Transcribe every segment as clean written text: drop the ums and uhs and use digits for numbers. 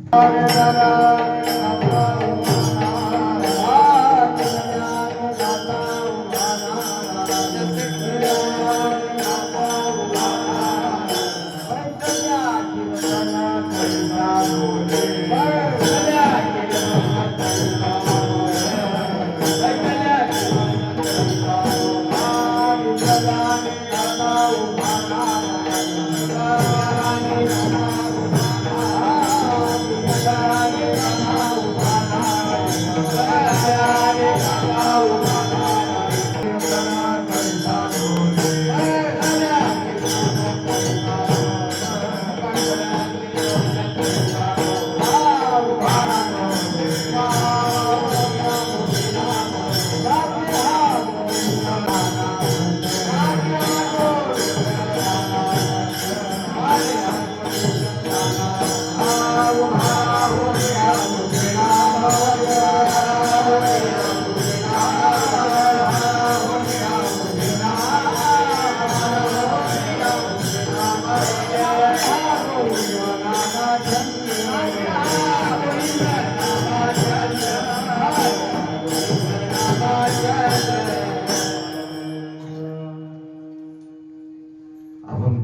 आपण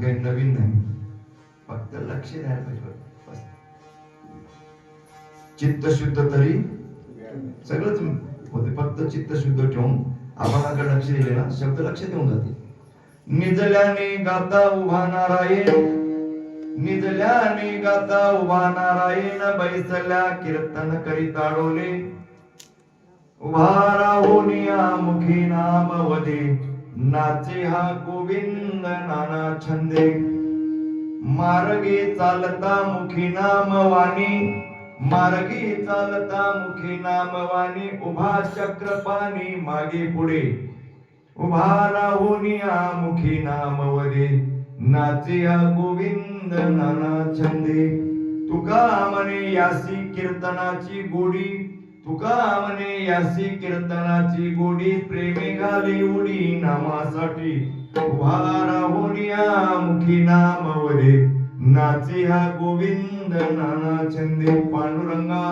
काही नवीन नाही, फक्त लक्ष द्यायला पाहिजे. चित्त शुद्ध तरी सगळंच होते. फक्त चित्त शुद्ध ठेवून आपण लक्ष दिले ना, शब्द लक्ष देऊन जाते. निजल्याने गाता उभा नारायण, निजल्याने गाता उभा नारायण, बैसल्या कीर्तन करीता डोले, उभा राहुनिया मुखी नाम वदे, नाचे हा गोविंद नाना छंदे. मार्गे चालता मुखी नाम वाणी, मार्गे चालता मुखी नाम वाणी, उभा चक्रपाणी मागे पुढे, उभा राहुनिया मुखी नाम वदे, नाचे हा गोविंद नाना छंदे. तुका म्हणे यासी कीर्तनाची गोडी, तुका म्हणे यासी कीर्तनाची गोडी, प्रेमे घाली उडी नामासाठी, उभा राहुनिया मुखी नाम वदे, नाचे हा गोविंद नाना छंदे. पांडुरंगा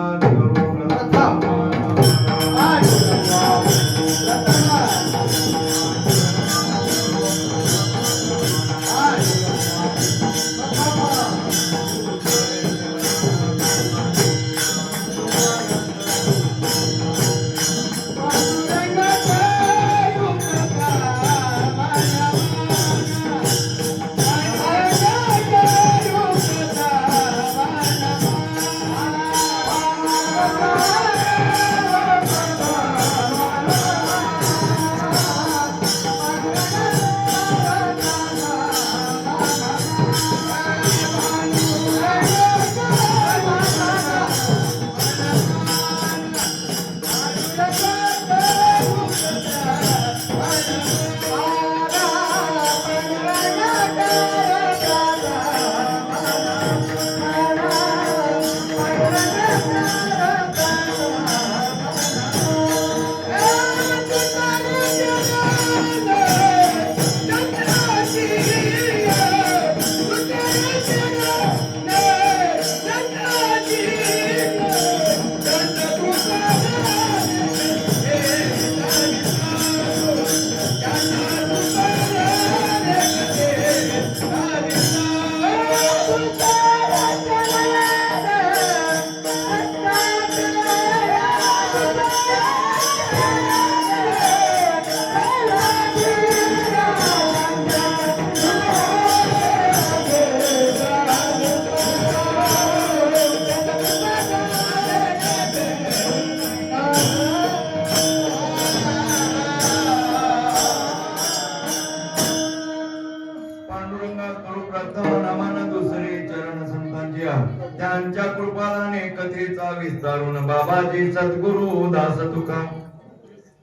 त्यांच्या कृपाने कथेचा विस्तारून बाबाजी सद्गुरु दास तुका.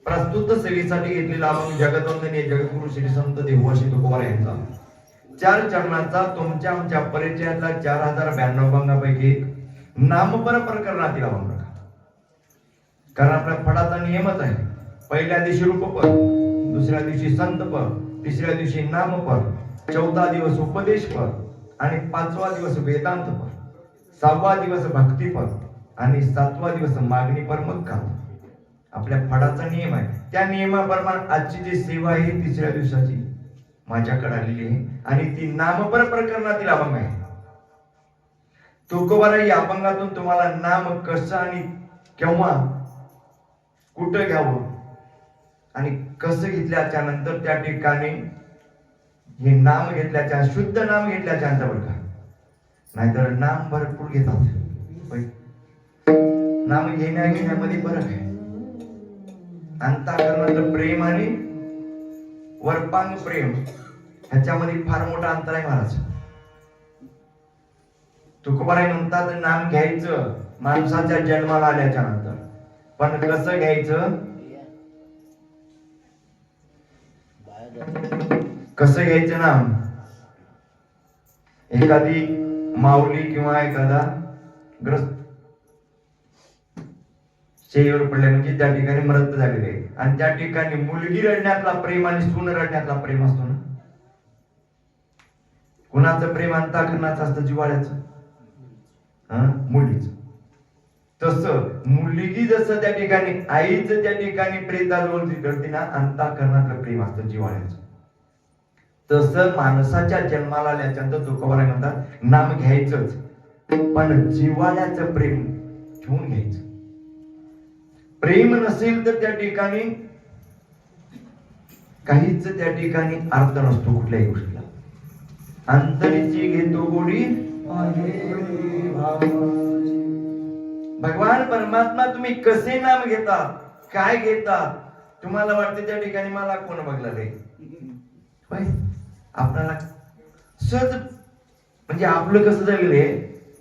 प्रस्तुत सेवेसाठी घेतलेला आपण जगतवंदनीय जगद्गुरु श्री संत देववाशी तुकोबार यांचा 4 चरणाचा तुमच्या आमच्या परिचयातला 4092 भंगापैकी नामपर प्रकरणातील अभंग. कारण आपल्या फडाचा नियमच आहे, पहिल्या दिवशी रूपपद, दुसऱ्या दिवशी संतपद, तिसऱ्या दिवशी नामपद, 14 दिवस उपदेशपद आणि 5वा दिवस वेदांतपद. 6वा दिवस भक्तिपद आणि 7वा दिवस मागणीपर मग काम. आपल्या फडाचा नियम आहे. त्या नियमाप्रमाणे आजची जी सेवा आहे 3ऱ्या दिवसाची माझ्याकडे आलेली आहे आणि ती नामपर प्रकरणातील अभंग आहे. तुकोबाराय या अभंगातून तुम्हाला नाम कसं आणि केव्हा कुठं घ्यावं आणि कसं घेतल्याच्या नंतर त्या ठिकाणी हे नाम घेतल्याच्या शुद्ध नाम घेतल्याच्या नंतर बरं का, नाहीतर नाम भरपूर घेतात. नाम घेण्यामध्ये फरक आहे. अंतःकरणातलं प्रेम आणि वरपांग प्रेम ह्याच्यामध्ये फार मोठा अंतर आहे महाराज. तुकोबाराय म्हणतात नाम घ्यायचं माणसाच्या जन्माला आल्याच्या नंतर, पण कसं घ्यायचं, कसं घ्यायचं नाम. एखादी माऊली किंवा एखादा ग्रस्त शेवर पडले म्हणजे त्या ठिकाणी मृत झालेले आहे आणि त्या ठिकाणी मुलगी रडण्यातला प्रेम आणि सून रडण्यातला प्रेम असतो ना. कुणाचं प्रेम अंतःकरणाचं असतं, जिव्हाळ्याचं, मुलीच. तसं मुलगी जसं त्या ठिकाणी आईच त्या ठिकाणी प्रेताजवळ करते ना, अंतःकरणातलं प्रेम असतं जिव्हाळ्याचं. तसं माणसाच्या जन्माला आल्याच्यानंतर तुकोबाराय म्हणतात नाम घ्यायचंच, पण जिव्हाळ्याचं प्रेम ठेवून घ्यायचं. प्रेम नसेल तर त्या ठिकाणी काहीच त्या ठिकाणी अर्थ नसतो कुठल्याही गोष्टीला. अंतरीची घेतो गोडी भगवान परमात्मा तुम्ही कसे नाम घेतात, काय घेतात, तुम्हाला वाटते त्या ठिकाणी मला कोण बघलाय. आपल्याला सहज म्हणजे आपलं कसं झालेलं आहे,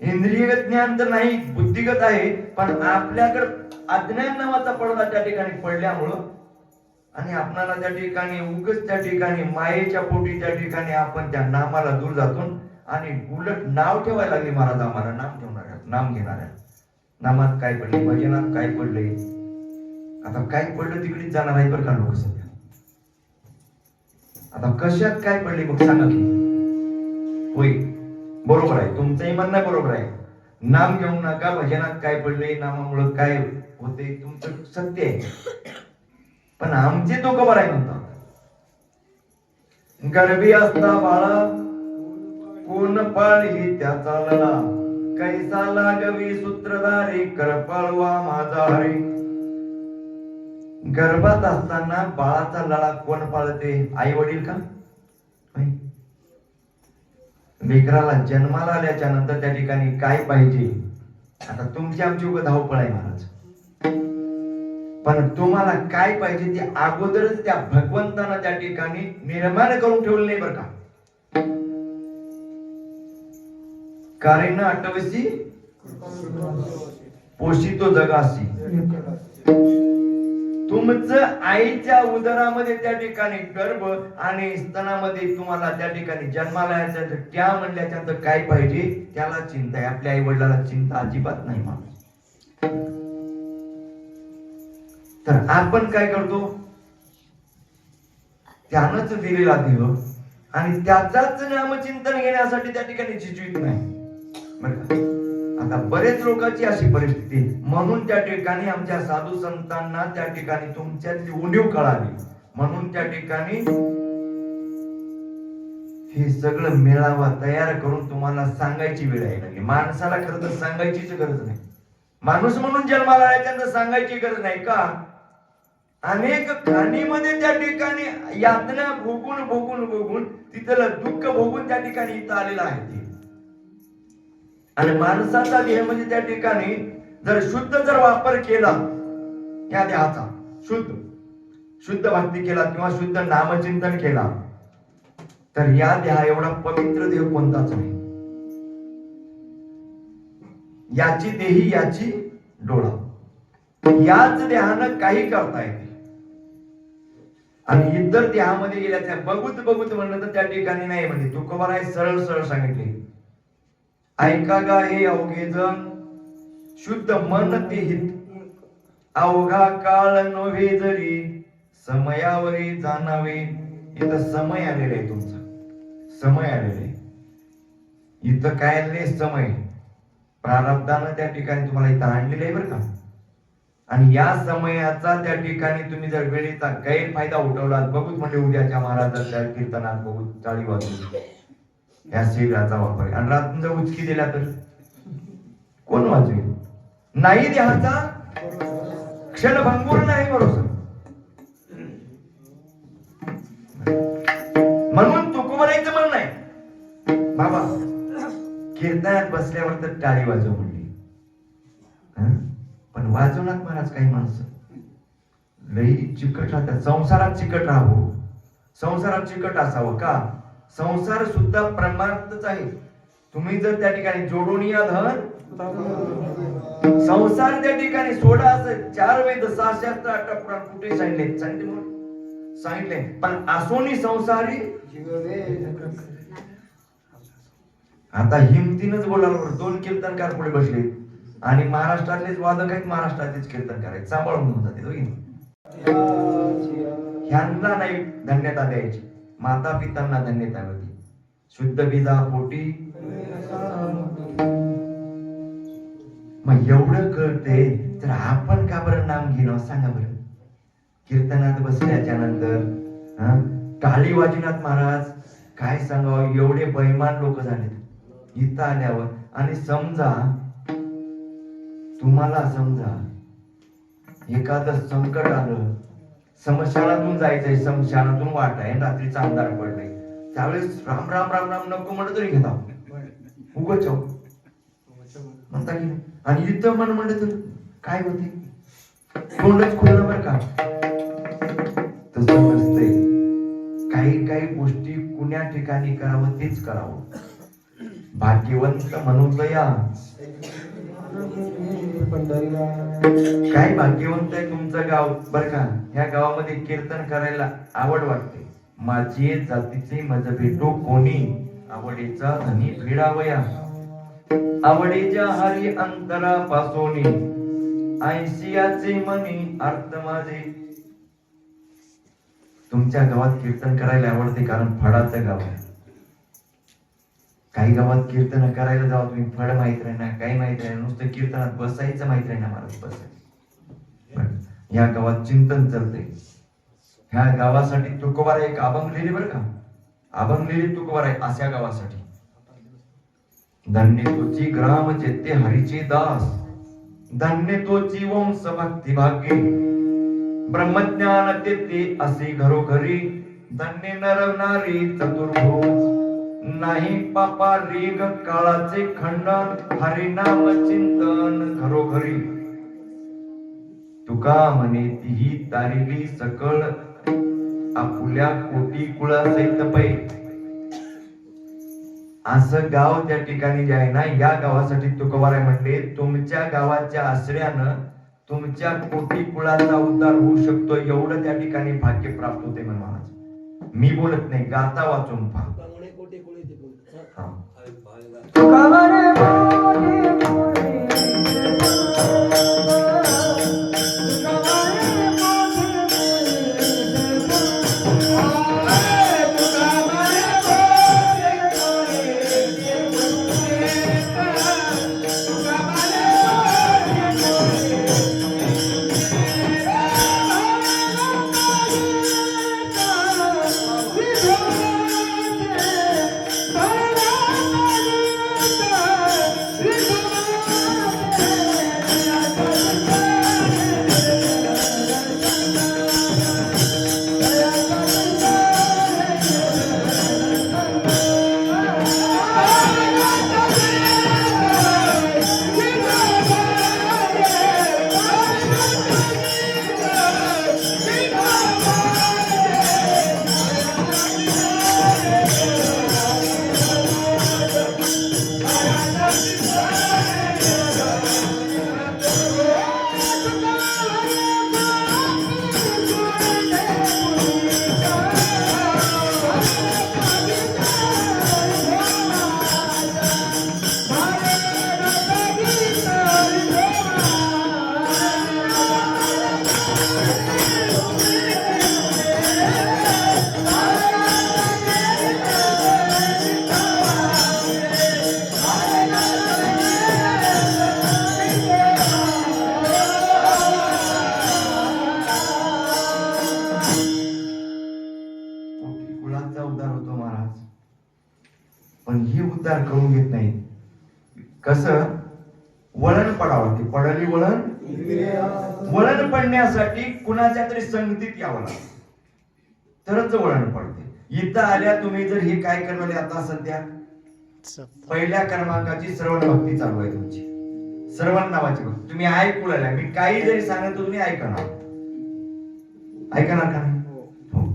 इंद्रियगत ज्ञान तर नाही बुद्धिगत आहे, पण आपल्याकडे अज्ञान नावाचा पडदा त्या ठिकाणी पडल्यामुळं आणि आपल्याला त्या ठिकाणी उगच त्या ठिकाणी मायेच्या पोटी त्या ठिकाणी आपण त्या नामाला दूर जातो आणि उलट नाव ठेवायला लागले. महाराज आम्हाला नाम ठेवणाऱ्या, नाम घेणाऱ्या. नामात काय पडले, भजनात काय पडले, आता काय पडलं तिकडेच जाणार आहे बरं का लोक सध्या. आता कशात काय पडले मग सांगा की. होय बरोबर आहे, तुमचंही म्हणणं बरोबर आहे. नाम घेऊ नका, भजनात काय पडले, नामामुळे काय होते, तुमचं सत्य आहे. पण आमचे तो खबर आहे म्हणतात, गर्भी असता बाळा कोण पाळी त्याचा लळा, कैसा लागवी सूत्रधारी करपाळवा माझा हरी. गर्भात असताना बाळाचा लळा कोण पाळते, आई वडील का. लेकराला जन्माला आल्याच्या नंतर त्या ठिकाणी काय पाहिजे, आता तुमची आमची उगा धावपळ आहे महाराज, पण तुम्हाला काय पाहिजे ते अगोदरच त्या भगवंतानं त्या ठिकाणी निर्माण करून ठेवलं नाही बरं का. कारण आठवसी पोषितो जगासी. तुमचं आईच्या उदरामध्ये त्या ठिकाणी गर्भ आणि स्तनामध्ये तुम्हाला त्या ठिकाणी जन्माला यायचं, त्या म्हणल्याच्या काय पाहिजे त्याला चिंता आहे. आपल्या आई वडिलाला चिंता अजिबात नाही माणूस. तर आपण काय करतो, त्यानंच दिलेला देव आणि त्याचाच नामचिंतन घेण्यासाठी त्या ठिकाणी झिजवीत नाही. आता बरेच लोकांची अशी परिस्थिती, म्हणून त्या ठिकाणी आमच्या साधू संतांना त्या ठिकाणी तुमच्यातली उणीव कळाली, म्हणून त्या ठिकाणी हे सगळं मेळावा तयार करून तुम्हाला सांगायची वेळ आहे लागली. माणसाला खरं तर सांगायचीच गरज नाही. माणूस म्हणून जन्माला आल्याच्यानंतर सांगायची गरज नाही का. अनेक खाणीमध्ये त्या ठिकाणी यातना भोगून भोगून भोगून तिथलं दुःख भोगून त्या ठिकाणी इथं आलेलं आहे. आणि माणसाचा देह म्हणजे त्या ठिकाणी जर शुद्ध जर वापर केला या देहाचा, शुद्ध भक्ती केला किंवा शुद्ध नामचिंतन केला, तर या देहा एवढा पवित्र देह कोणताच नाही. याची देही याची डोळा, याच देहानं काही करता येते. आणि इतर देहामध्ये गेल्या त्या बघूत बघूत म्हणलं तर त्या ठिकाणी नाही. म्हणजे तुकोबाराय सरळ सरळ सांगितले, ऐका गा हे अवघे जण, शुद्ध मन ते हित, अवघा काळ नव्हे जरी, समयावरी जाणावे. इथं समय आलेला आहे, तुमचा समय आलेला आहे. इथं काय आलेले समय, प्रारब्धानं त्या ठिकाणी तुम्हाला इथं आणलेलं आहे बरं का. आणि या समयाचा त्या ठिकाणी तुम्ही जर वेळेचा गैरफायदा उठवला, बघूच म्हणजे उद्याच्या महाराजांच्या कीर्तनात बघू टाळी वाजवली या शरीराचा वापर, आणि रात्री जर उचकी दिला तर कोण वाजवेल? नाही देहाचा क्षणभंगूर नाही भरोसा. म्हणून तुकोबारायचं म्हण नाही बाबा कीर्तनात बसल्यावर तर टाळी वाजव म्हणली, पण वाजवणार महाराज काही माणसं लई चिकट राहतात. संसारात चिकट राहावं, संसारात चिकट असावं का? संसार सुद्धा परमार्थच आहे. तुम्ही जर त्या ठिकाणी जोडून या धन संसार त्या ठिकाणी सोडा, असं 4 वेद 6 शास्त्र 8 पुराण कुठे सांगितले, पण असोनी संसारी आता हिमतीनच बोलायला 2 कीर्तनकार पुढे बसले आणि महाराष्ट्रातलेच वादक आहेत, महाराष्ट्रातलेच कीर्तनकार आहेत, सांभाळून होऊन जाते. ह्यांना नाही धन्यता द्यायची, माता पितांना धन्यता होती. शुद्ध बीजा पोटी मग एवढं कळते तर आपण का बरं नाम घेणं सांगा बरं. कीर्तनात बसल्याच्या नंतर टाळी वाजविनात महाराज काय सांगावं, एवढे बैमान लोक झाले इथं आल्यावर. आणि समजा तुम्हाला समजा एखादं संकट आलं, समशानातून जायचंय, समशानातून वाट आहे, रात्रीचा अंधार पडलाय, त्यावेळेस राम राम राम राम नको म्हणत तरी घेता उगच म्हणता की नाही. आणि इथं म्हणलं तर काय होते, तोंडच खुलं बरं का. तसं नसतंय, काही काही गोष्टी कुण्या ठिकाणी करावं तेच करावं. भाग्यवंत म्हणून या काय भाग्यवंत आहे तुमचं गाव बरं का. ह्या गावामध्ये कीर्तन करायला आवड वाटते. माझी जातीचे मज भेटो कोणी, आवडीचा धनी भिडावया, आवडीच्या हरी अंतरा पासोनी, ऐशियाचे मनी अर्थ माझे. तुमच्या गावात कीर्तन करायला आवडते कारण फळाचं गाव आहे. काही गावात कीर्तन करायला जावं तुम्ही, फळ माहित राहीना, काही माहित राहीना, नुसतं कीर्तनात बसायचं माहित राहीना महाराज बसायचं. ह्या गावात चिंतन चालतंय. ह्या गावासाठी तुकोबारा एक अभंग लिहिले बरं का, अभंग लिहिले तुकोबारा अशा गावासाठी. धन्य तोची ग्राम चेते हरीचे दास, धन्य तोची वंश भक्ती भाग्य, ब्रह्मज्ञान तेते असे घरोघरी, धन्य नरवणारी चतुर्भुज, नाही पापा रेग काळाचे खंडन, हरिनाम चिंतन घरोघरी. तुका म्हणे तीही तारिली सकळ, आपुल्या कोटी कुळासहित पै. असं गाव त्या ठिकाणी जे आहे ना, या गावासाठी तुकोबाराय म्हणले तुमच्या गावाच्या आश्रयानं तुमच्या कोटी कुळाचा उद्धार होऊ शकतो, एवढं त्या ठिकाणी भाग्य प्राप्त होते महाराज. मी बोलत नाही, गाता वाचून पहा. कसं वळण पडावं, ते पडली वळण. वळण पडण्यासाठी कुणाच्या तरी संगतीत यावं लागतं, तरच वळण पडते. इथं आल्या तुम्ही जर हे काय करणार आता सध्या पहिल्या क्रमांकाची श्रवण भक्ती चालू आहे तुमची, श्रवण नावाची भक्ती. तुम्ही ऐकू लागल्या, मी काही जरी सांगतो तुम्ही ऐकणार, ऐकणार का नाही? हो,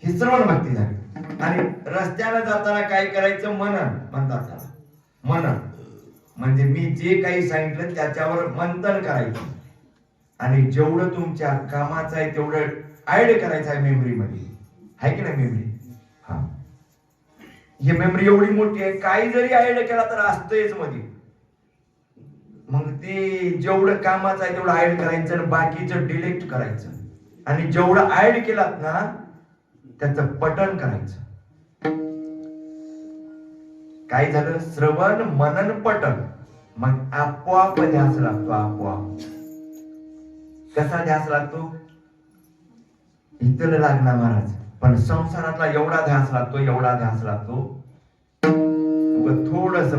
ही श्रवण भक्ती झाली. आणि रस्त्याला जाताना काय करायचं, मनन म्हणतात त्याला. मनन म्हणजे मी जे काही सांगितलं त्याच्यावर मंथन करायचं आणि जेवढं तुमच्या कामाचं आहे तेवढं ऍड करायचं आहे मेमरीमध्ये, आहे की नाही मेमरी? हा, ही मेमरी एवढी मोठी आहे, काही जरी ऍड केला तर असतंच मध्ये. मग ते जेवढं कामाचं आहे तेवढं ऍड करायचं आणि बाकीचं डिलीट करायचं. आणि जेवढं ऍड केलात ना त्याचं पठण करायचं. काय झालं, श्रवण मनन पठण, मग आपोआप ध्यास लागतो. आपोआप कसा ध्यास लागतो, इथं लागणार महाराज, पण संसारातला एवढा ध्यास लागतो, एवढा ध्यास लागतो. थोडस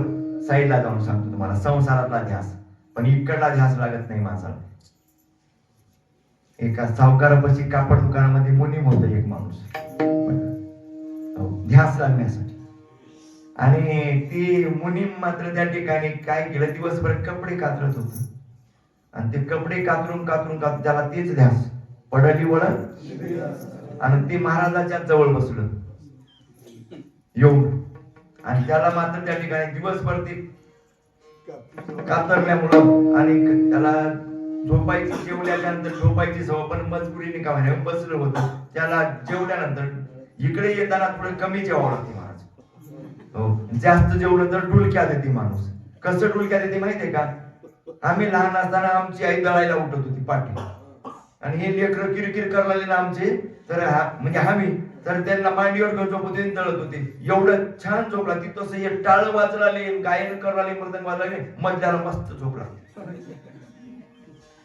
साईडला जाऊन सांगतो तुम्हाला, संसारातला ध्यास, पण इकडला ध्यास लागत नाही माझा. एका सावकारापाशी कापड दुकानामध्ये मुनीम होत एक माणूस, ध्यास लागण्यासाठी. आणि ती मुनीम मात्र त्या ठिकाणी काय केलं, दिवसभर कपडे कातरत होत आणि ते कपडे कातरून कातरून कातरून त्याला तेच ध्यास पडली वळण. आणि ते महाराजाच्या जवळ बसलं येऊन, आणि त्याला मात्र त्या ठिकाणी दिवसभर ते कातरल्यामुळं आणि त्याला झोपायची, जेवल्याच्या नंतर झोपायची सवय, पण मजबुरीने का म्हणे बसलं होतं. त्याला जेवल्यानंतर इकडे येताना थोडं कमी जेवावं लागते महाराज. हो, जास्त जेवलं तर डुलक्यात येते माणूस. कसं डुलक्यात येते माहितीये का, आम्ही लहान असताना आमची आई दळायला उठत होती पाठी, आणि हे लेकरं किरकिर करायला आमचे, तर म्हणजे आम्ही तर त्यांना मांडीवर घेऊन झोपत होते, दळत होते. एवढं छान झोपला ती, तसं हे टाळ वाजलाले, गायन करायला, मृदंग वाजलाले, मधल्याला मस्त झोपला.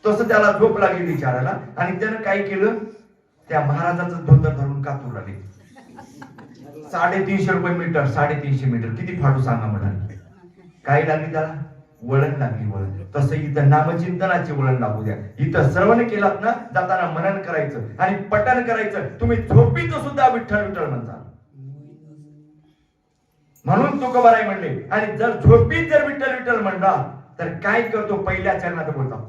तसं त्याला झोप लागली विचारायला. आणि त्यानं काय केलं, त्या महाराजाचं धोतर धरून कातू लागले. 350 रुपये मीटर, 350 मीटर, किती फाडू सांगा म्हणाले. काय लागली त्याला, वळण लागली, वळण. तसं इथं नामचिंतनाची वळण लागू द्या. इथं श्रवण केलात ना, जाताना मनन करायचं आणि पठण करायचं. तुम्ही झोपीत सुद्धा विठ्ठल विठ्ठल म्हणता, म्हणून तुकोबाराय म्हणले. आणि जर झोपीत जर विठ्ठल विठ्ठल म्हणला तर काय करतो, पहिल्या चरणात बोलतो,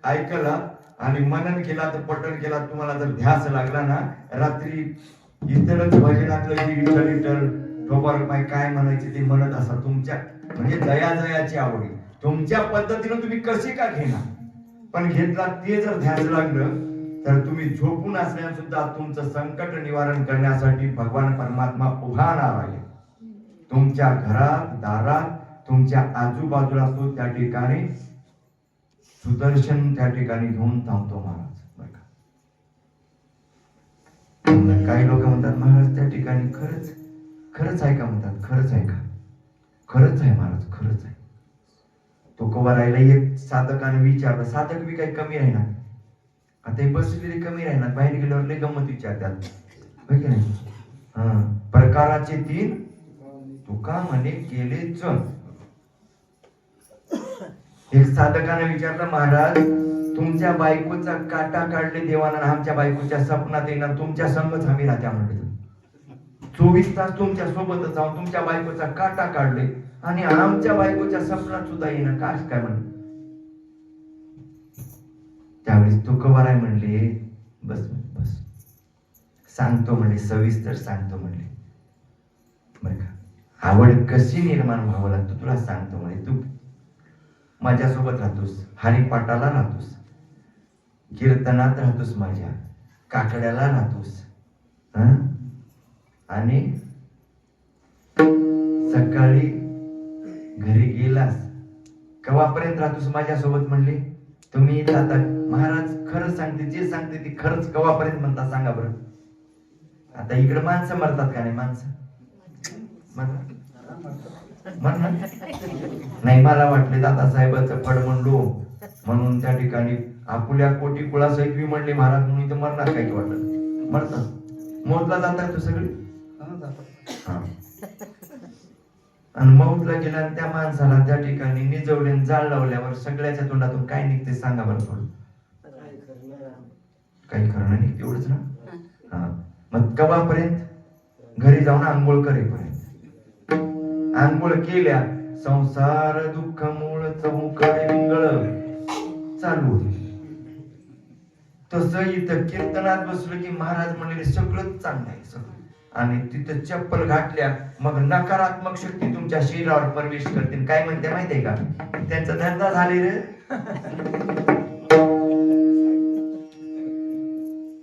ऐकला आणि मनन केला तर पठण केला, तुम्हाला जर ध्यास लागला ना, रात्री इतरच भजनातलं जी विठ्ठल विठ्ठल ठोकर पाय काय म्हणायचे ते म्हणत असा, तुमच्या म्हणजे जया जयाची आवडी तुमच्या पद्धतीने तुम्ही कशी का घेणार, पण घेतला ते जर ध्यास लागलं तर तुम्ही झोपून असल्याने सुद्धा तुमचं संकट निवारण करण्यासाठी भगवान परमात्मा उभा राहणार आहे. तुमच्या घरात दारात तुमच्या आजूबाजूला तो त्या ठिकाणी सुदर्शन त्या ठिकाणी घेऊन थांबतो महाराज. काही लोक म्हणतात महाराज त्या ठिकाणी खरंच खरंच आहे का, म्हणतात खरंच आहे का, खरंच आहे महाराज, खरंच आहे. तुकोबारायला एक साधकाने विचारलं, साधक बी काही कमी राहणार, आता हे बसलेले कमी राहणार, बाहेर गेल्यावर लय गंमत विचारतात होय की नाही. प्रकाराचे 3 तुका म्हणे केले चल. एक साधकाने विचारलं, महाराज तुमच्या बायकोचा काटा काढले देवानं, आमच्या बायकोच्या स्वप्नात येणार, तुमच्या संगच आम्ही राहत्या म्हणले, 24 तास तुमच्या सोबतच जाऊन तुमच्या बायकोचा काटा काढले आणि आमच्या बायकोच्या स्वप्नात सुद्धा येणं काश काय म्हणले. त्यावेळेस तुकोबाराय म्हणले, बस बस सांगतो म्हणले, सविस्तर सांगतो म्हणले, बरं का, आवड कशी निर्माण व्हावं लागतं तुला सांगतो म्हणे. तू माझ्यासोबत राहतोस, हरिपाठाला राहतोस, कीर्तनात राहतोस, माझ्या काकड्याला राहतोस, आणि सकाळी घरी गेलास कवापर्यंत राहतोस माझ्यासोबत म्हणले. तुम्ही आता महाराज खरंच सांगते, जे सांगते ती खरंच कवापर्यंत म्हणता सांगा बरं. आता इकडे माणसं मरतात का नाही, माणसं म्हणणार नाही. मला वाटले दादासाहेबाचं फड म्हणलो म्हणून त्या ठिकाणी आपुल्या कोटी कुळासहित मी म्हणले महाराज म्हणून इथं मरणार काय वाटत, मरतात. मौतला जातात तो सगळे, आणि मौतला गेला आणि त्या माणसाला त्या ठिकाणी निजवले, जाळ लावल्यावर सगळ्याच्या तोंडातून काय निघते सांगा बरं थोडं. काही खरं नाही तेवढंच ना. मग कवापर्यंत घरी जाऊन आंघोळ करेपर्यंत, आंघोळ केल्या संसार दुःख मूळ चौकडे विंगळ चालू होते. तसं इथं कीर्तनात बसलो की महाराज म्हणले सगळं चांगलं आहे सगळं, आणि तिथं चप्पल घातल्या मग नकारात्मक शक्ती तुमच्या शरीरावर प्रवेश करते. काय म्हणते माहितीये का, त्यांचा धंदा झाले रे,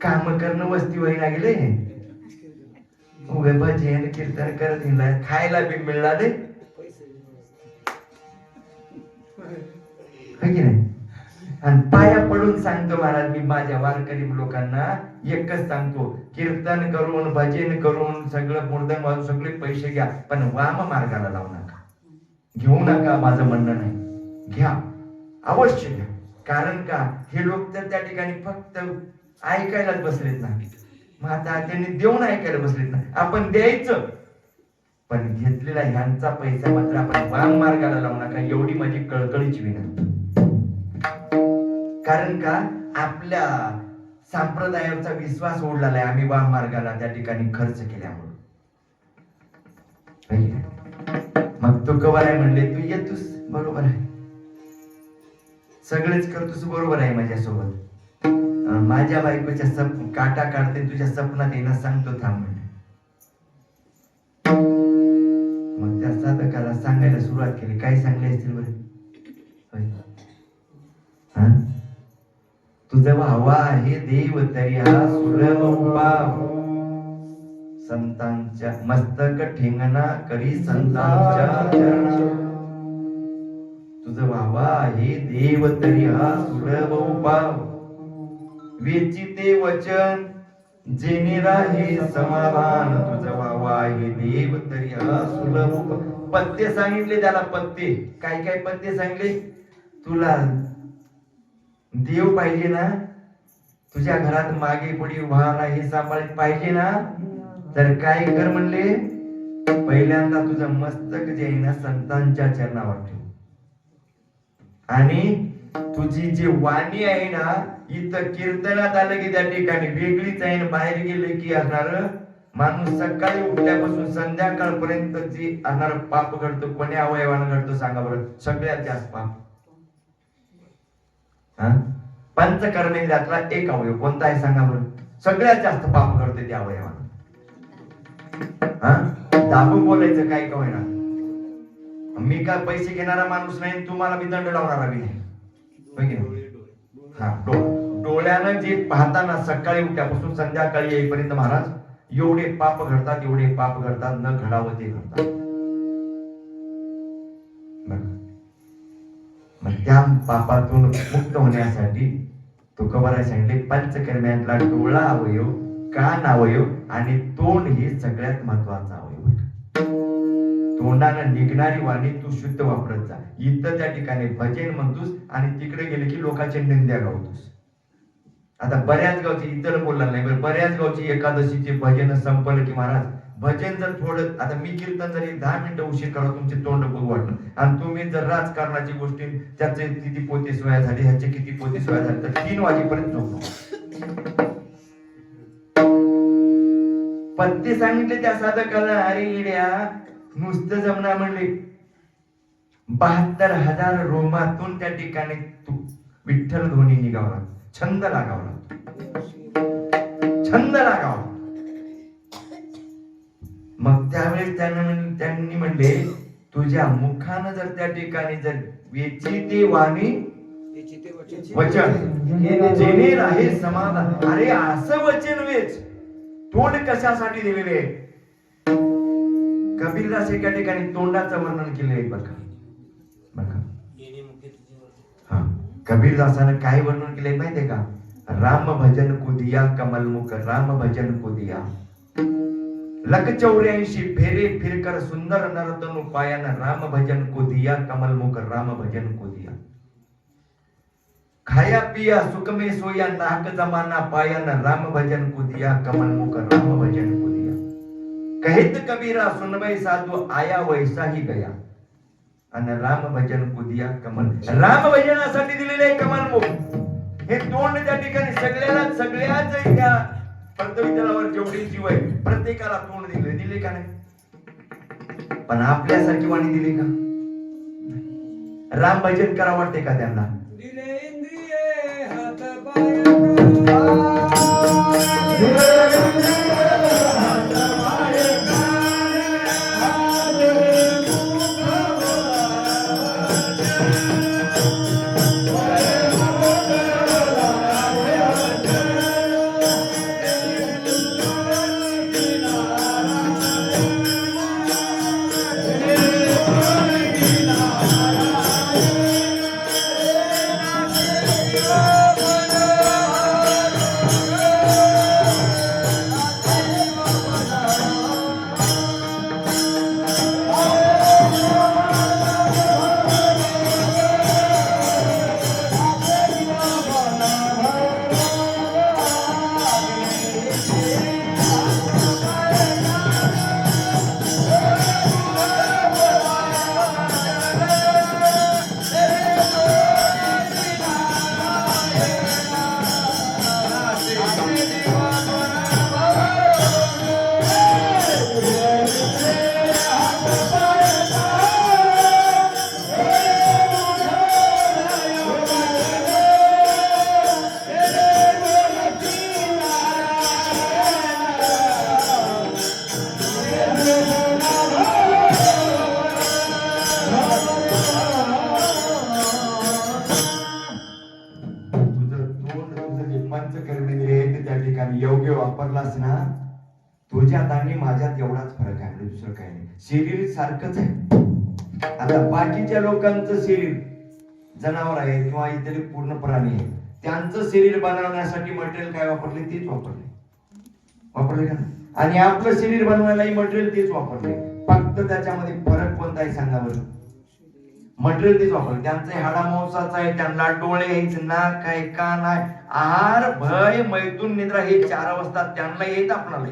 काम करणं वस्ती व्हायला गेले, उभे भजन कीर्तन करत हिंडला, खायला बी मिळाले की नाही. आणि पाया पडून सांगतो महाराज, मी माझ्या वारकरी लोकांना एकच सांगतो, कीर्तन करून भजन करून सगळं मुर्दन वाजून सगळे पैसे घ्या, पण वाम मार्गाला लावू नका, घेऊ नका. माझं म्हणणं नाही, घ्या, अवश्य घ्या. कारण का, हे लोक तर त्या ठिकाणी फक्त ऐकायलाच बसलेत नाही, मग आता त्यांनी देऊन ऐकायला बसलेत नाही. आपण द्यायचं, पण घेतलेला ह्यांचा पैसा मात्र आपण वाम मार्गाला लावू नका, एवढी माझी कळकळीची विनंती. कारण का, आपल्या संप्रदायाचा विश्वास उडलेला आहे, आम्ही वाम मार्गाला त्या ठिकाणी खर्च केल्यामुळे. मग तू कवर आहे म्हणले, तू येतोस बरोबर आहे, सगळेच करतोस बरोबर आहे माझ्यासोबत, माझ्या बायकोच्या काटा काढते तुझ्या स्वप्नात येणं सांगतो थांब म्हणले. मग त्या साधकाला सांगायला सुरुवात केली. काय सांगले असतील बरं, तुझा भावा आहे देव तरी हा सुलभ उपाव, संतांच्या मस्तक ठेंगणा करी संतांच्या चरणा. तुझा भावा आहे देव तरी हा सुलभ उपाव, वेचिते वचन जेने राहे समाधान. तुझा भावा आहे देव तरी हा सुलभ उपाव. पत्ते सांगितले त्याला, पत्ते काय काय पत्ते सांगितले. तुला देव पाहिजे ना, तुझ्या घरात मागे पुढे उभा राही सांभाळत पाहिजे ना, तर काय कर म्हणले, पहिल्यांदा तुझं मस्तक जे आहे ना संतांच्या चरणावर ठेव, आणि तुझी जी वाणी आहे ना, इथं कीर्तनात आलं की त्या ठिकाणी वेगळीच आहे, बाहेर गेले की असणार माणूस सकाळी उठल्यापासून संध्याकाळपर्यंत जे असणार पाप घडतो, कोण्या अवयवानं घडतो सांगा बरं, सगळ्यात जास्त पाप. पंचकर्मेंद्रियातला एक अवयव कोणता आहे सांगा बरं? सगळ्यात जास्त पाप करते त्या अवयवानं. दाबून बोलायचं काय का होईना. मी काय पैसे घेणारा माणूस नाही, तुम्हाला मी दंड लावणारा बी नाही. डोळ्यानं जे पाहताना सकाळी उठ्यापासून संध्याकाळी येईपर्यंत महाराज एवढे पाप घडतात, एवढे पाप घडतात, न घडावं ते घडतात. मग त्या पापातून मुक्त होण्यासाठी तुकोबाराय सांगितले पंचकर्म्यातला डोळा अवयव, कान अवयव आणि तोंड हे सगळ्यात महत्वाचा अवयव. तोंडानं निघणारी वाणी तू शुद्ध वापरत जा. इथं त्या ठिकाणी भजन म्हणतोस आणि तिकडे गेले की लोकांच्या निंद्या गावतोस. आता बऱ्याच गावची इतर बोलला नाही, बऱ्याच गावची एकादशीचे भजन संपलं की महाराज भजन जर थोडं, आता मी कीर्तन जर 10 मिनिटं उशीर करा तुमचे तोंड बघू वाटलं आणि तुम्ही जर राजकारणाची गोष्टी त्याचे किती पोते सोया झाले, ह्याचे किती पोते सोया झाले, तर 3 वाजेपर्यंत झोपलो. पत्ते सांगितले त्या साधकाला, अरे इड्या नुसतं जमना म्हणले 72,000 रोमातून त्या ठिकाणी तू विठ्ठल ध्वनी निघावला, छंद लागावला, छंद लागावला. मग त्यावेळेस त्यांनी म्हणले तुझ्या मुखानं जर त्या ठिकाणी जर वेची ते वाणी वचन जेणे राहे समाधान. अरे असं वचन वेच, तोंड कशासाठी दिलेले? कबीरदास एका ठिकाणी तोंडाचं वर्णन केलंय बघा. कबीरदासानं काय वर्णन केलंय माहितीये का? राम भजन कुदिया कमलमुख, राम भजन कुदिया लख 84 फेरे फिरकर सुंदर नरतनु पायन, राम भजन कुदिया कमलमुख, राम भजन कुदिया. खाया पिया सुख में सोया नाक जमाना पायन, राम भजन कुदिया कमलमुख, राम भजन कुदिया. कहित कबीरा सुनवै साधू आया वैसा ही गया, आणि राम भजन कुदिया कमल. राम भजनासाठी दिलेले कमलमुख हे तोंड त्या ठिकाणी सगळ्याच त्या पृथ्वीतलावर जेवढे जीव आहे प्रत्येकाला तोंड दिले का नाही? पण आपल्यासारखी वाणी दिली का? राम भजन करा वाटते का त्यांना? योग्य वापरलास ना, तुझ्यात आणि माझ्यात एवढाच फरक आहे, दुसरं काही नाही. शरीर सारखंच आहे. आता बाकीच्या लोकांचं शरीर, जनावर आहे किंवा इतर पूर्ण प्राणी आहे, त्यांचं शरीर बनवण्यासाठी मटेरियल काय वापरले तेच वापरले का? आणि आपलं शरीर बनवायलाही मटेरियल तेच वापरले. फक्त त्याच्यामध्ये फरक कोणता आहे सांगा बरं? मटेरियल तेच वापरले. त्यांचं हाडा मांसाचं आहे, त्यांना डोळे आहेत, नाक आहे, कान आहे, आहार भय मैथून निद्रा हे 4 अवस्था त्यांना येत आपणाला.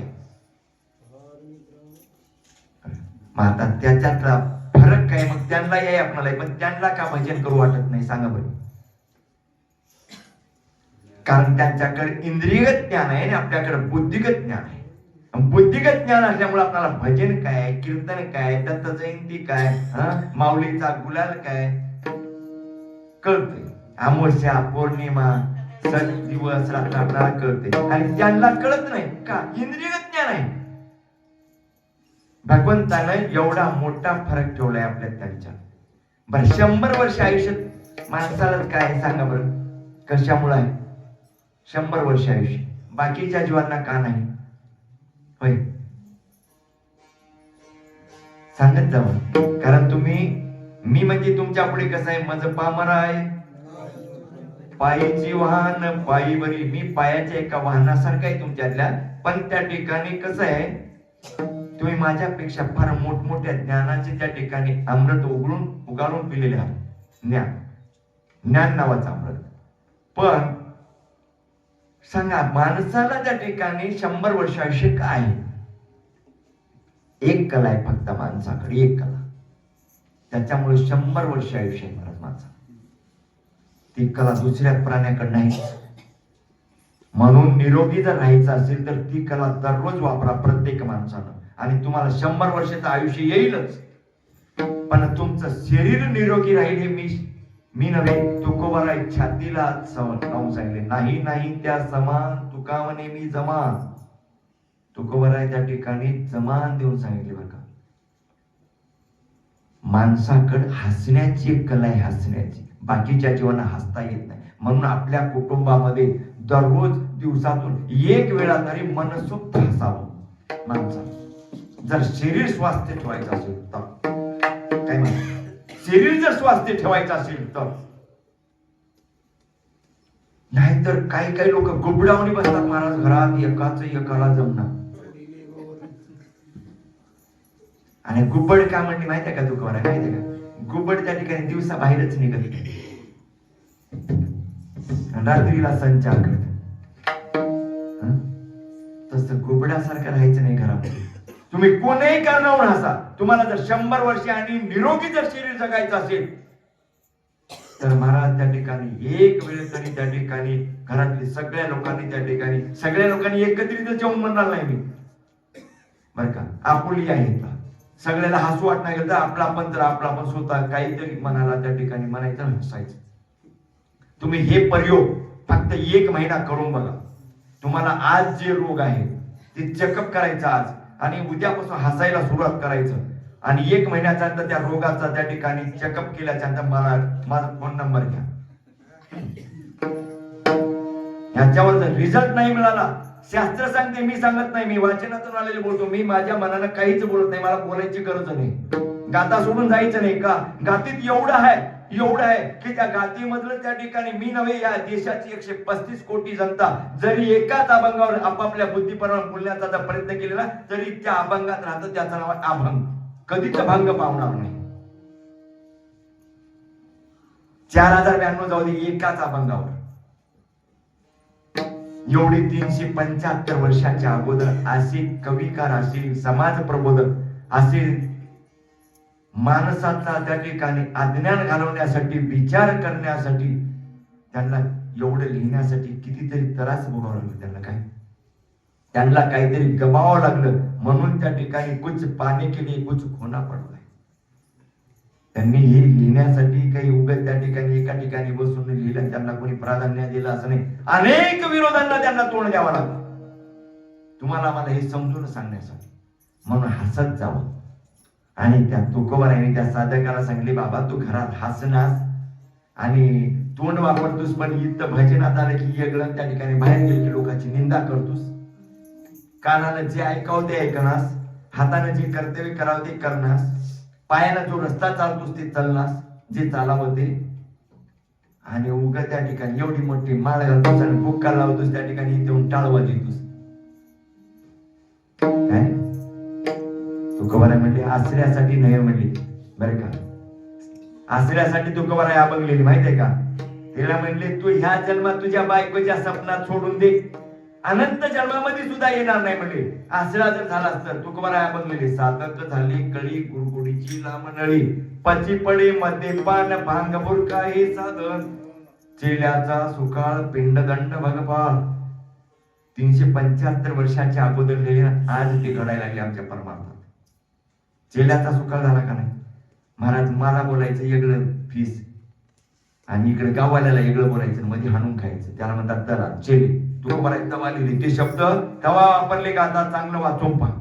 आता त्याच्यातला फरक काय? मग त्यांना आहे आपणाला, पण त्यांना का भजन करू वाटत नाही सांगा बरं? कारण त्यांच्याकडे इंद्रियगत ज्ञान आहे आणि आपल्याकडे बुद्धिगत ज्ञान आहे. बुद्धिगत ज्ञान असल्यामुळे आपल्याला भजन काय, कीर्तन काय, दत्त जयंती काय, माऊलीचा गुलाल काय कळतंय. अमावस्या, पौर्णिमा, दिवस रात्र आपल्याला कळते आणि त्यांना कळत नाही का? इंद्रियगत ज्ञान आहे. भगवंतानं एवढा मोठा फरक ठेवलाय आपल्या त्यांच्या. बरं 100 वर्ष आयुष्यात माणसाला काय सांगा बरं, कशामुळे आहे 100 वर्ष आयुष्य? बाकीच्या जीवांना का नाही? होय, सांगत जावं. कारण मी म्हणजे तुमच्या पुढे कसं आहे, माझं पामर आहे, पायीची वाहन पायी बरी. मी पायाच्या एका वाहनासारखा आहे तुमच्यातल्या. पण त्या ठिकाणी कसं आहे, तुम्ही माझ्यापेक्षा फार मोठमोठ्या ज्ञानाचे त्या ठिकाणी अमृत उगाळून पिलेले आहात. ज्ञान नावाचं अमृत. पण सांगा, माणसाला त्या ठिकाणी 100 वर्ष आयुष्य काय आहे? एक कला आहे फक्त माणसाकडे, एक कला. त्याच्यामुळे 100 वर्ष आयुष्य आहे महाराज माणसा. ती कला दुसऱ्या प्राण्याकडे नाही. म्हणून निरोगी जर राहायचं असेल तर ती कला दररोज वापरा प्रत्येक माणसानं, आणि तुम्हाला 100 वर्षाचं आयुष्य येईलच. पण तुमचं शरीर निरोगी राहील हे मी नव्हे, तुकोबाराय छातीला लावून सांगितले. नाही त्या समान तुका म्हणे मी जमान. तुकोबाराय त्या ठिकाणी जमान देऊन सांगितले बरं का. माणसाकडे हसण्याची एक कला आहे, हसण्याची. बाकीच्या जीवांना हसता येत नाही. म्हणून आपल्या कुटुंबामध्ये दररोज दिवसातून एक वेळा तरी मनसोक्त हसावं माणसानं. जर शरीर स्वास्थ्य ठेवायचं असेल तर, काय म्हणतात, शरीर जर स्वास्थ्य ठेवायचं असेल तर. नाहीतर काही लोक गुबडावणी बसतात महाराज घरात, एकाला जमणार. आणि गुब्बड का म्हणते माहितीये का? तुका माहितीये का? गुब्बड त्या ठिकाणी दिवसा बाहेरच निघत, रात्रीला संचार करत. तसं गुबडासारखं राहायचं नाही घरामध्ये. तुम्ही कोणीही कारणावरून हसा. तुम्हाला जर 100 वर्ष आणि निरोगी जर शरीर जगायचं असेल तर महाराज त्या ठिकाणी एक वेळ तरी त्या ठिकाणी घरातली सगळ्या लोकांनी एकत्रित जेवण म्हणणार नाही मी बरं का. आपुली आहे, सगळ्याला हसू वाटणार गेलं तर आपला आपण स्वतः काहीतरी मनाला त्या ठिकाणी म्हणायचं, हसायचं. तुम्ही हे प्रयोग फक्त 1 महिना करून बघा. तुम्हाला आज जे रोग आहे ते चेकअप करायचं आज, आणि उद्यापासून हसायला सुरुवात करायचं. आणि 1 महिन्याच्या नंतर त्या रोगाचा त्या ठिकाणी चेकअप केल्याच्या नंतर माझा फोन नंबर घ्या. ह्याच्यावर जर रिझल्ट नाही मिळाला, शास्त्र सांगते, मी सांगत नाही, मी वाचनातून आलेले बोलतो. मी माझ्या मनानं काहीच बोलत नाही. मला बोलायची गरज नाही. गाता सोडून जायचं नाही का? गातीत एवढं आहे की त्या गातीमधलं त्या ठिकाणी मी नव्हे, या देशाची 135 कोटी जनता जरी एकाच अभंगावर आपापल्या बुद्धीप्रमाणे बोलण्याचा जर प्रयत्न केलेला तरी त्या अभंगात राहतं. त्याचं नाव आहे अभंग. कधीच भंग पावणार नाही. 4092 जाऊ दे एकाच अभंगावर. एवढी 375 वर्षाच्या अगोदर असे कविकार, असे समाज प्रबोधक, असे माणसाचा त्या ठिकाणी अज्ञान घालवण्यासाठी, विचार करण्यासाठी, त्यांना एवढं लिहिण्यासाठी कितीतरी त्रास भोगावा लागला. त्यांना काहीतरी गमावावं लागलं. म्हणून त्या ठिकाणी कुछ पाने के लिए कुछ खोना पडलाय. त्यांनी हे लिहिण्यासाठी काही उगाच त्या ठिकाणी एका ठिकाणी बसून लिहिलं, त्यांना कोणी प्राधान्य दिलं असं नाही. अनेक विरोधांना त्यांना तोंड द्यावं लागलं. तुम्हाला मला हे समजून सांगण्यासाठी. म्हणून हसत जावं. आणि त्या तुकोबारायांनी त्या साधकाला सांगितले, बाबा तू घरात हसनास आणि तोंड वापरतोस, पण इथं भजनात आलं की वेगळं, त्या ठिकाणी बाहेर गेले की लोकांची निंदा करतोस. कानानं जे ऐकावं ते ऐकनास, हातानं जे कर्तव्य करावं ते करनास, पायानं जो रस्ता चालतोस ते चालनास, जे चालावं ते. आणि उगा त्या ठिकाणी एवढी मोठी माळ घालतोस आणि बुक्का लावतोस, त्या ठिकाणी येऊन टाळवा देतोस. काय तुकोबाराय म्हणले आश्रयासाठी नाही म्हणले बरं का. आश्रयासाठी तुकोबाराय अभंग लिहिली माहितीये का. तिला म्हणले तू ह्या जन्मात तुझ्या बायकोच्या सपनात सोडून दे, अनंत जन्मामध्ये सुद्धा येणार नाही म्हणले. आसरा जर झालास तर. तुकोबाराय अभंग लिहिले, साधक झाली कळी गुरगुडीची लांबनळी, पची पडे मद्यपान भांग बुरका हे साधन, चेल्याचा सुकाळ पिंडदंड भगपाळ. 375 वर्षाच्या अगोदर लिहिले, आज ते घडायला लागले आमच्या परमार्थात. चेल्याचा सुकाळ झाला का नाही महाराज. मला बोलायचं वेगळं फीस आणि इकडे गावाल्याला वेगळं बोलायचं मध्ये हाणून खायचं. त्याला म्हणतात तरा चेले. तुकोबा तवा लिहिले ते शब्द तवा वापरले का आता चांगलं वाचून पहा.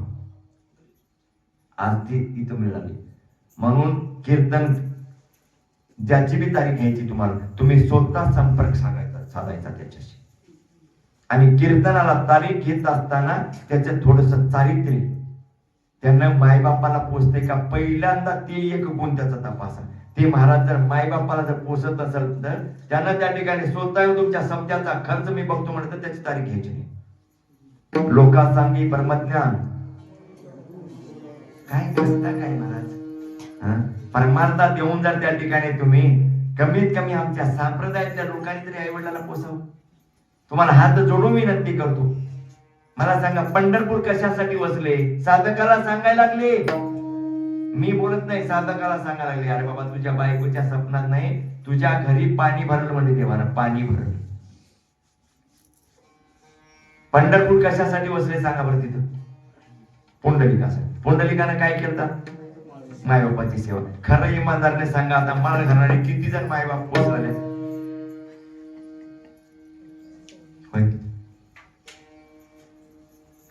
आज ते इथं मिळाले. म्हणून कीर्तन ज्याची बी तारीख घ्यायची तुम्हाला, तुम्ही स्वतः संपर्क साधायचा त्याच्याशी. आणि कीर्तनाला तारीख घेत असताना त्याच्यात थोडस चारित्र्य, त्यांना मायबापाला पोचते का पहिल्यांदा ते एक गुण त्याचा तपासा. ते महाराज जर मायबापाला जर पोचत असेल तर त्यांना त्या ठिकाणी स्वतः येऊन तुमच्या समजाचा खर्च मी बघतो म्हणत त्याची तारीख घ्यायची नाही. लोका सांगी परमज्ञान काय करता काय महाराज, परमार्थात येऊन जर त्या ठिकाणी तुम्ही कमीत कमी आमच्या संप्रदायातल्या लोकांनी तरी आई वडिलांना पोचव. तुम्हाला हात जोडून विनंती करतो. मला सांगा पंढरपूर कशासाठी वसले? साधकाला सांगायला लागले. मी बोलत नाही, साधकाला सांगायला लागले अरे बाबा तुझ्या बायकोच्या स्वप्नात नाही तुझ्या घरी पाणी भरलं म्हणजे देवानं पाणी भरलं. पंढरपूर कशासाठी वसले सांगा बरं तिथं? पुंडलिकासाठी. पुंडलिकानं काय केलं? मायबापाची सेवा. खरं इमानदारने सांगा आता मला घराने किती जण मायबाप पोचले?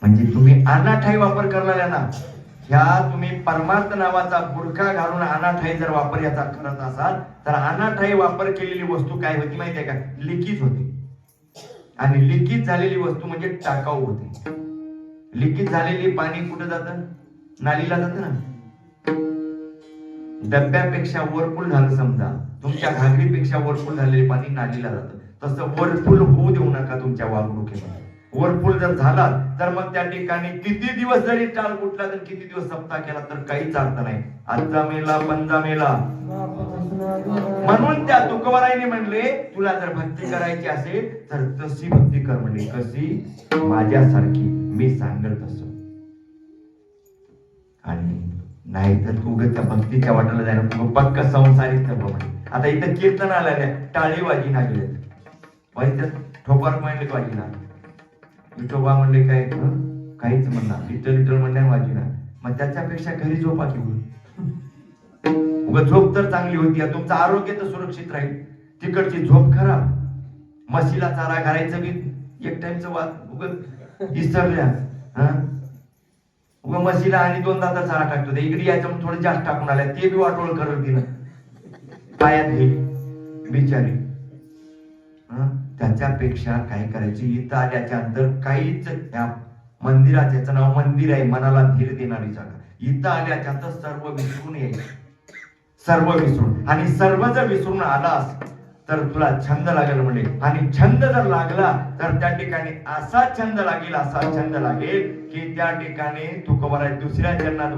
म्हणजे तुम्ही अनाठाई वापर करणाऱ्या ना, ह्या तुम्ही परमार्थ नावाचा बुरखा घालून अनाठाई जर वापर याचा करत असाल तर अनाठाई वापर केलेली वस्तू काय होती माहितीये का? लिकीज होते. आणि लिकीज झालेली वस्तू म्हणजे टाकाऊ होते. लिकीज झालेली पाणी कुठं जातं? नालीला जातं ना. डब्यापेक्षा वरफुल झालं समजा, तुमच्या घागरीपेक्षा वरफुल झालेले पाणी नालीला जातं. तसं वरफुल होऊ देऊ नका तुमच्या वागणुकीमध्ये. वरफुल जर झाला तर मग त्या ठिकाणी किती दिवस जरी टाळ कुठला तर किती दिवस सप्ताह केला तर काहीच अर्थ नाही. आजचा मेला पंजा मेला. म्हणून त्या तुकोबारायने म्हणले तुला जर भक्ती करायची असेल तर तशी भक्ती कर म्हणले. कशी? माझ्यासारखी मी सांगत तसं. आणि नाही तर तू त्या भक्तीच्या वाटाला जायला तू पक्क संसारित म्हणे. आता इथं कीर्तन आलेल्या टाळी वाजी लागले ठोकर म्हणले वाजीना. विठोबा म्हणले काय काहीच म्हणणार, लिटल लिटल म्हणणार वाजीना. मग त्याच्यापेक्षा घरी झोपा घेऊन उगा झोप तर चांगली होती, तुमचं आरोग्य तर सुरक्षित राहील. तिकडची झोप खराब. म्हशीला चारा घालायचं बी एक टाइमचं वाद उगा विसरल्या. उगा म्हशीला आणि 2दा तर चारा टाकतो. इकडे यायचं म्हणून थोडं जास्त टाकून आल्या ते बी वाटोळ करत दिलं पायात घे बिचारी. त्याच्यापेक्षा काय करायची? इथं आल्याच्या नंतर काहीच त्या मंदिरात, याचं नाव मंदिर आहे, मनाला धीर देणारी जागा. इथं आल्याच्या नंतर सर्व विसरून यायचं. सर्व विसरून. आणि सर्व जर विसरून आलास तर तुला छंद लागेल म्हणजे. आणि छंद जर लागला तर त्या ठिकाणी असा छंद लागेल, असा छंद लागेल की त्या ठिकाणी तुकोबाराय दुसऱ्या चरणात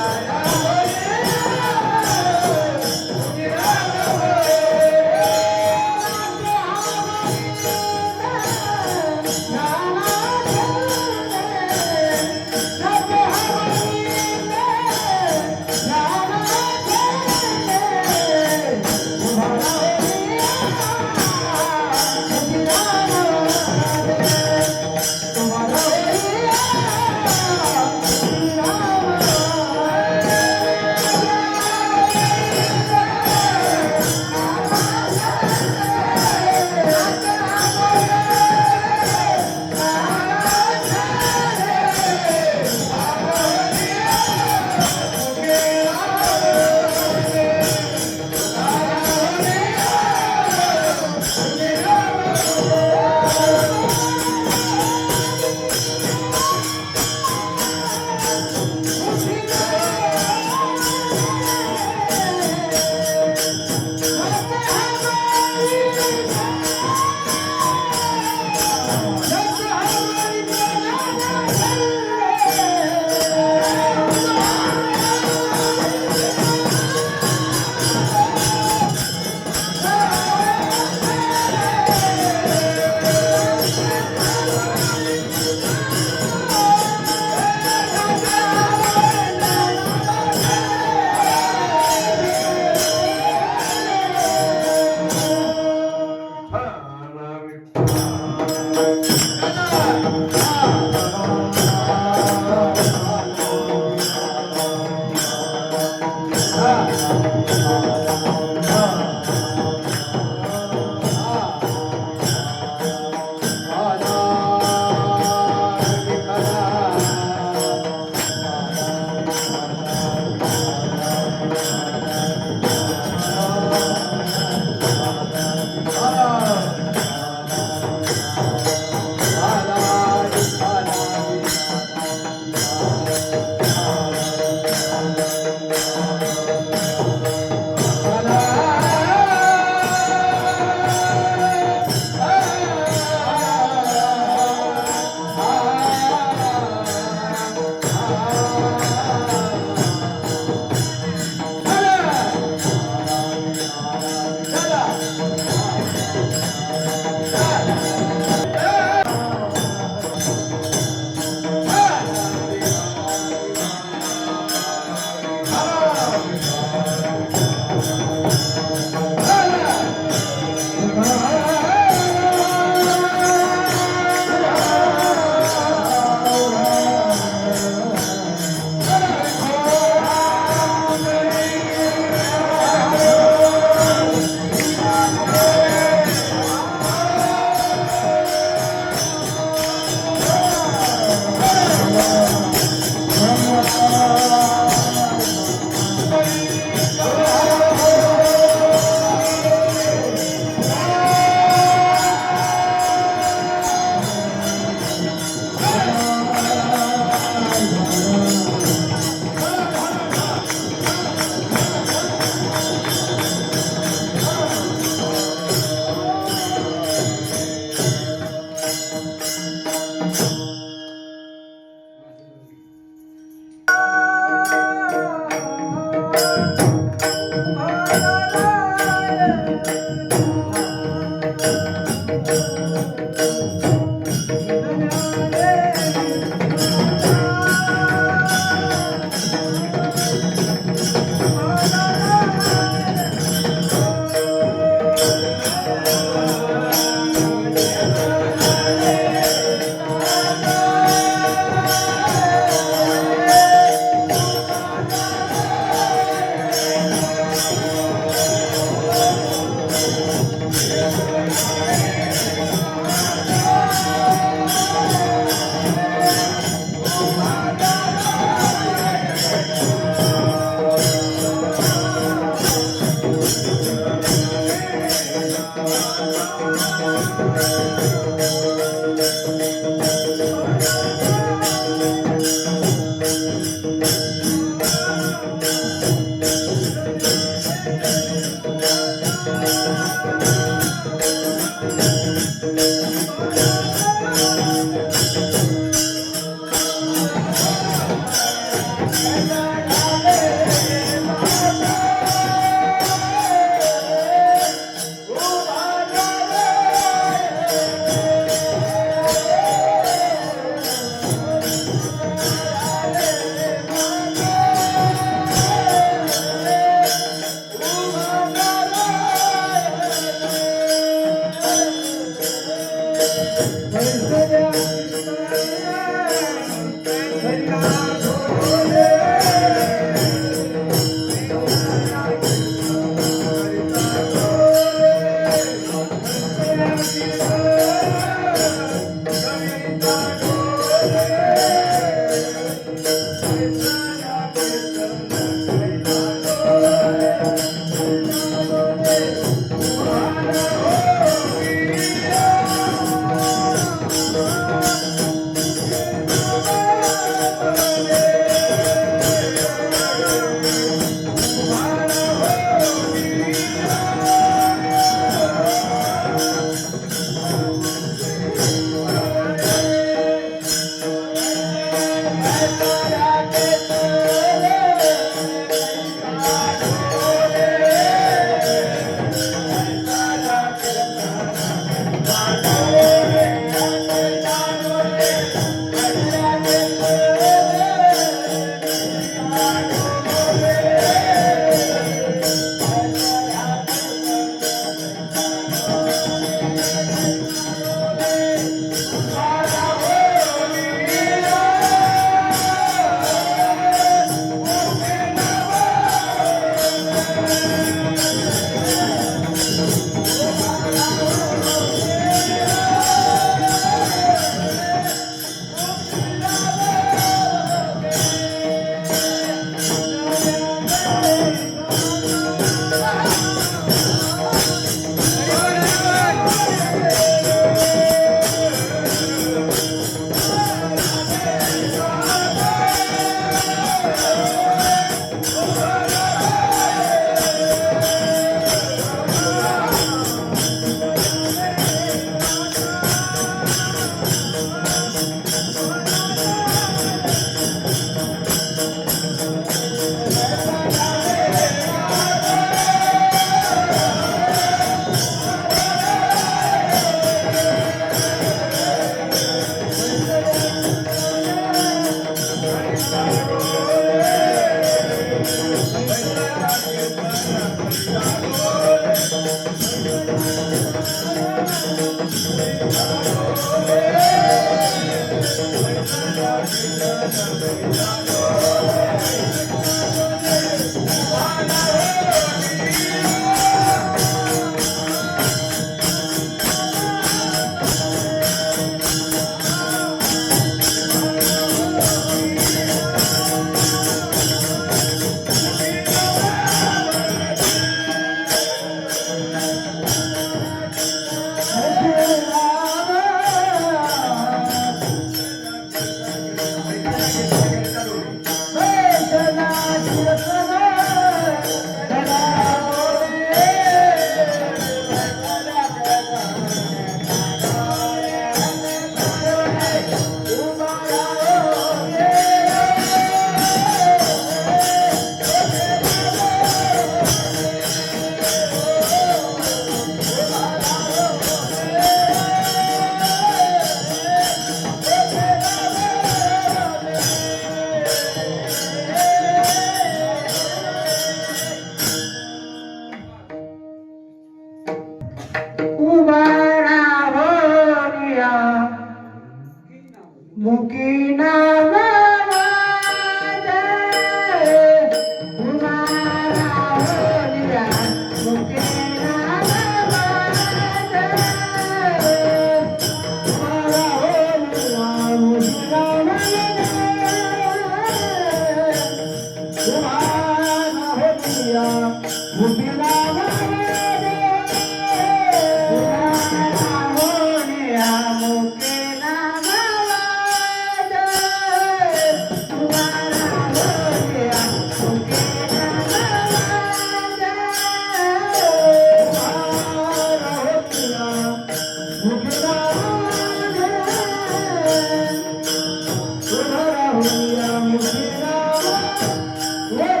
Yeah.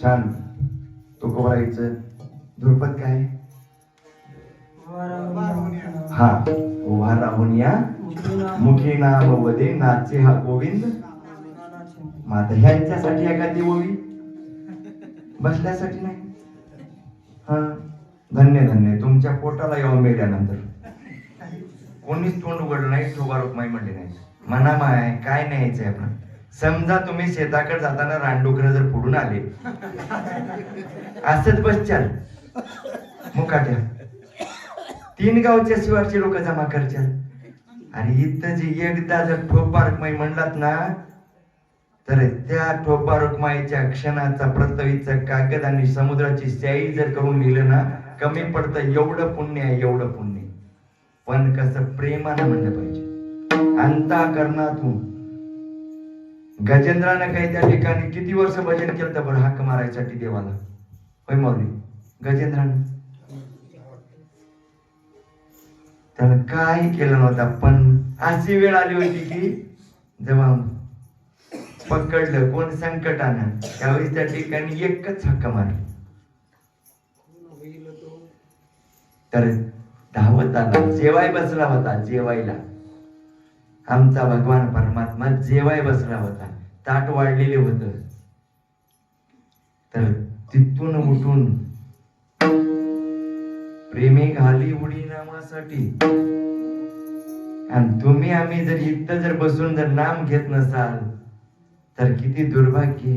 छान. तुकोबाईचं ध्रुपद काय? हा, उभा राहून या मुखी नाम वदे नाचे हा गोविंद. माता ह्यांच्यासाठी एखादी ओवी, बसल्यासाठी नाही. हा, धन्य धन्य तुमच्या पोटाला येऊन मेल्यानंतर कोणीच तोंड उघडलं नाही, ठोबा रुक्माई म्हणले नाही. म्हणा माय काय न्यायचंय आपण. समजा तुम्ही शेताकडे जाताना रानडुकर जर फोडून आले, असंच बसचाल मुकाट्या, 3 गावच्या शिवारचे लोक जमा करचाल. आणि इथं जे एकदा जर ठोपा रुक्माई म्हणलात ना, तर त्या ठोपा रुक्माईच्या क्षणाचा प्रतवीचं कागद आणि समुद्राची स्याही जर करून लिहिलं ना, कमी पडतं. एवढं पुण्य आहे, एवढं पुण्य. पण कसं प्रेमानं म्हणलं पाहिजे, अंतःकरणातून. गजेंद्रानं काही त्या ठिकाणी किती वर्ष भजन केलं बरं हाक मारायसाठी देवाला, होय माऊली? गजेंद्रानं त्याला काही केलं नव्हतं. पण अशी वेळ आली होती की जेव्हा पकडलं कोण संकटानं त्यावेळेस त्या ठिकाणी एकच हक्क मारली तर धावत आला. जेवाय बसला होता, जेवायला आमचा भगवान परमात्मा जेवाय बसला होता, ताट वाढलेले होत. तर तिथून उठून प्रेमी घाली उडी नामासाठी. आणि तुम्ही आम्ही जर इथं जर बसून जर नाम घेत नसाल तर किती दुर्भाग्य.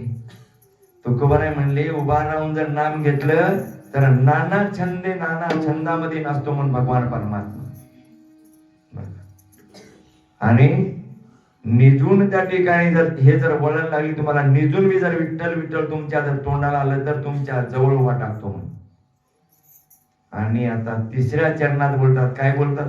तुकोबाराय म्हणले उभा राहून जर नाम घेतलं तर नाना छंदे नाना छंदामध्ये नाचतो म्हणून भगवान परमात्मा. आणि निजून त्या ठिकाणी जर हे जर वळण लागली तुम्हाला, निजून मी जर विठ्ठल विठ्ठल तुमच्या जर तोंडाला आलं तर तुमच्या जवळ उभा टाकतो म्हणून. आणि आता तिसऱ्या चरणात बोलतात, काय बोलतात?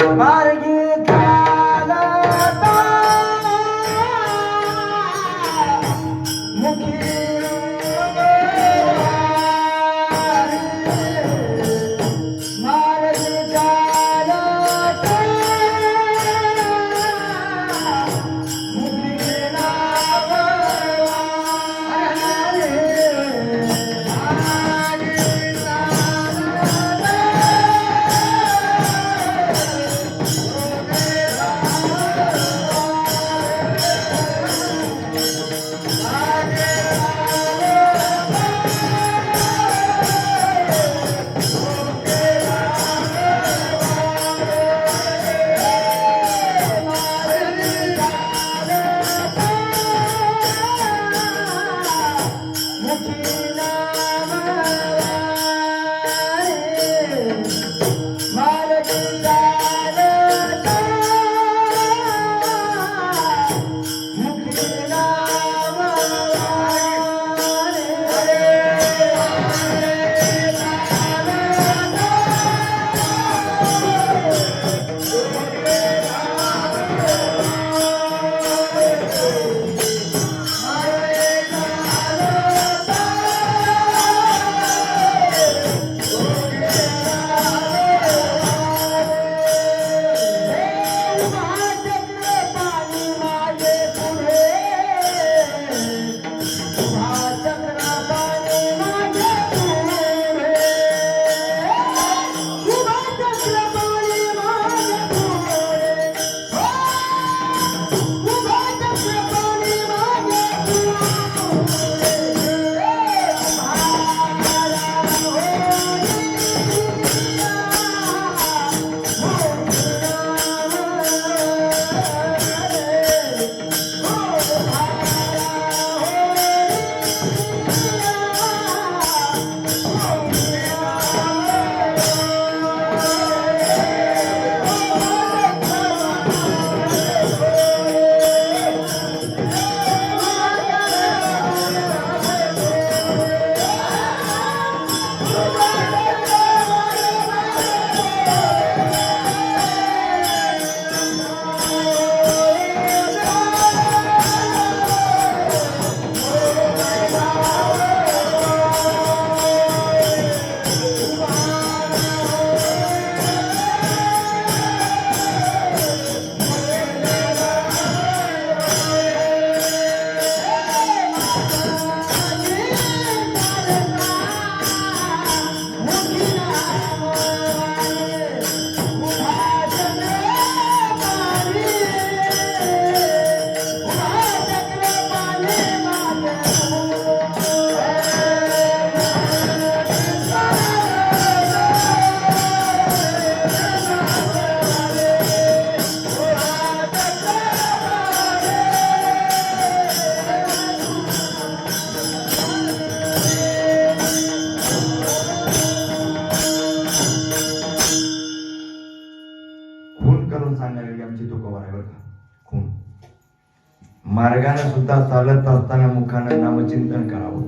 मार्गाने सुद्धा चालत असताना मुखानं नामचिंतन करावं.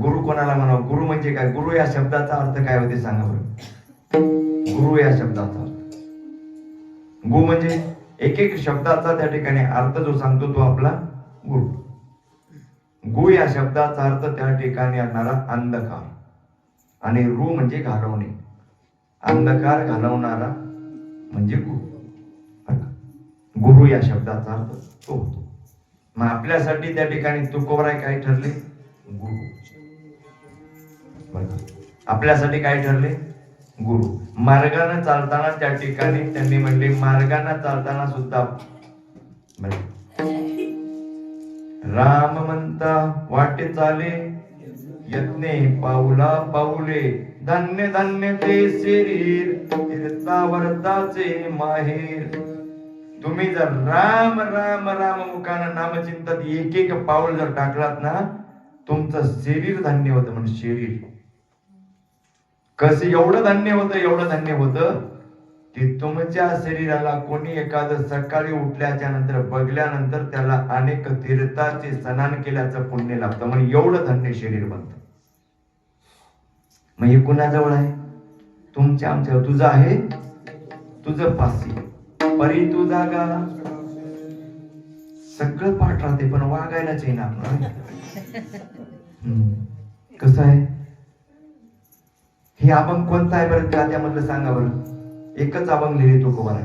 गुरु कोणाला म्हणावं? गुरु म्हणजे काय? गुरु या शब्दाचा अर्थ काय होते सांगा बरं. गुरु या शब्दाचा अर्थ, गु म्हणजे एक एक शब्दाचा त्या ठिकाणी अर्थ जो सांगतो तो आपला गुरु. गु या शब्दाचा अर्थ त्या ठिकाणी असणारा अंधकार, आणि रु म्हणजे घालवणे. अंधकार घालवणारा म्हणजे गुरु. गुरु या शब्दाचा अर्थ तो होतो. मग आपल्यासाठी त्या ठिकाणी तुकोबराय काय ठरले? गुरु. आपल्यासाठी काय ठरले? गुरु. मार्गाने चालताना त्या ठिकाणी त्यांनी म्हणले, मार्गाने चालताना सुद्धा राम म्हणता वाटे चाले, यत्ने पाऊला पाऊले, धन्य धन्य ते शरीर, तीर्थावर्ताचे माहेर. तुम्ही जर राम राम राम मुखानं नामचिंतन एक एक पाऊल जर टाकलात ना, तुमचं शरीर धन्य होतं. म्हणजे शरीर कसं एवढं धन्य होतं, एवढं धन्य होतं की तुमच्या शरीराला कोणी एखादं सकाळी उठल्याच्या नंतर बघल्यानंतर त्याला अनेक तीर्थाचे स्नान केल्याचं पुण्य लाभतं. म्हणजे एवढं धन्य शरीर बनतं. मग हे कुणाजवळ आहे? तुमच्या आमच्या. तुझं आहे, तुझं पासी परी तू जागा. सगळं पाठ राहते पण वागायलाच आहे ना आपलं. कसं आहे हे अभंग? कोणता आहे बरं त्यामधलं सांगा बरं. एकच अभंग लिहिले तुकोबाराय.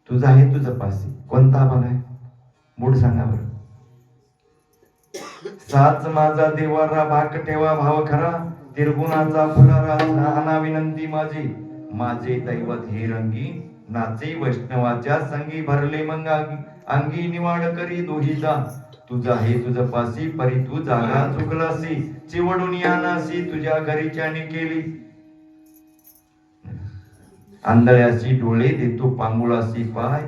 तुझं आहे, तुझं पासी. कोणता अभंग आहे? मूळ सांगा बरं. साच माझा देवारा भाक ठेवा भाव खरा, तिरगुणाचा फुलारा नाना विनंती माझी, माझे दैवत हे रंगी, नाचे वैष्णवाच्या संगी, भरले मग अंगी निवाड करी दोहीचा. तुझं आहे तुझं पासी परी तू जागा चुकलासी, चिवडून यानासी तुझ्या घरीच्याने केली. आंधळ्याशी डोळे देतो पांगुळासी पाय,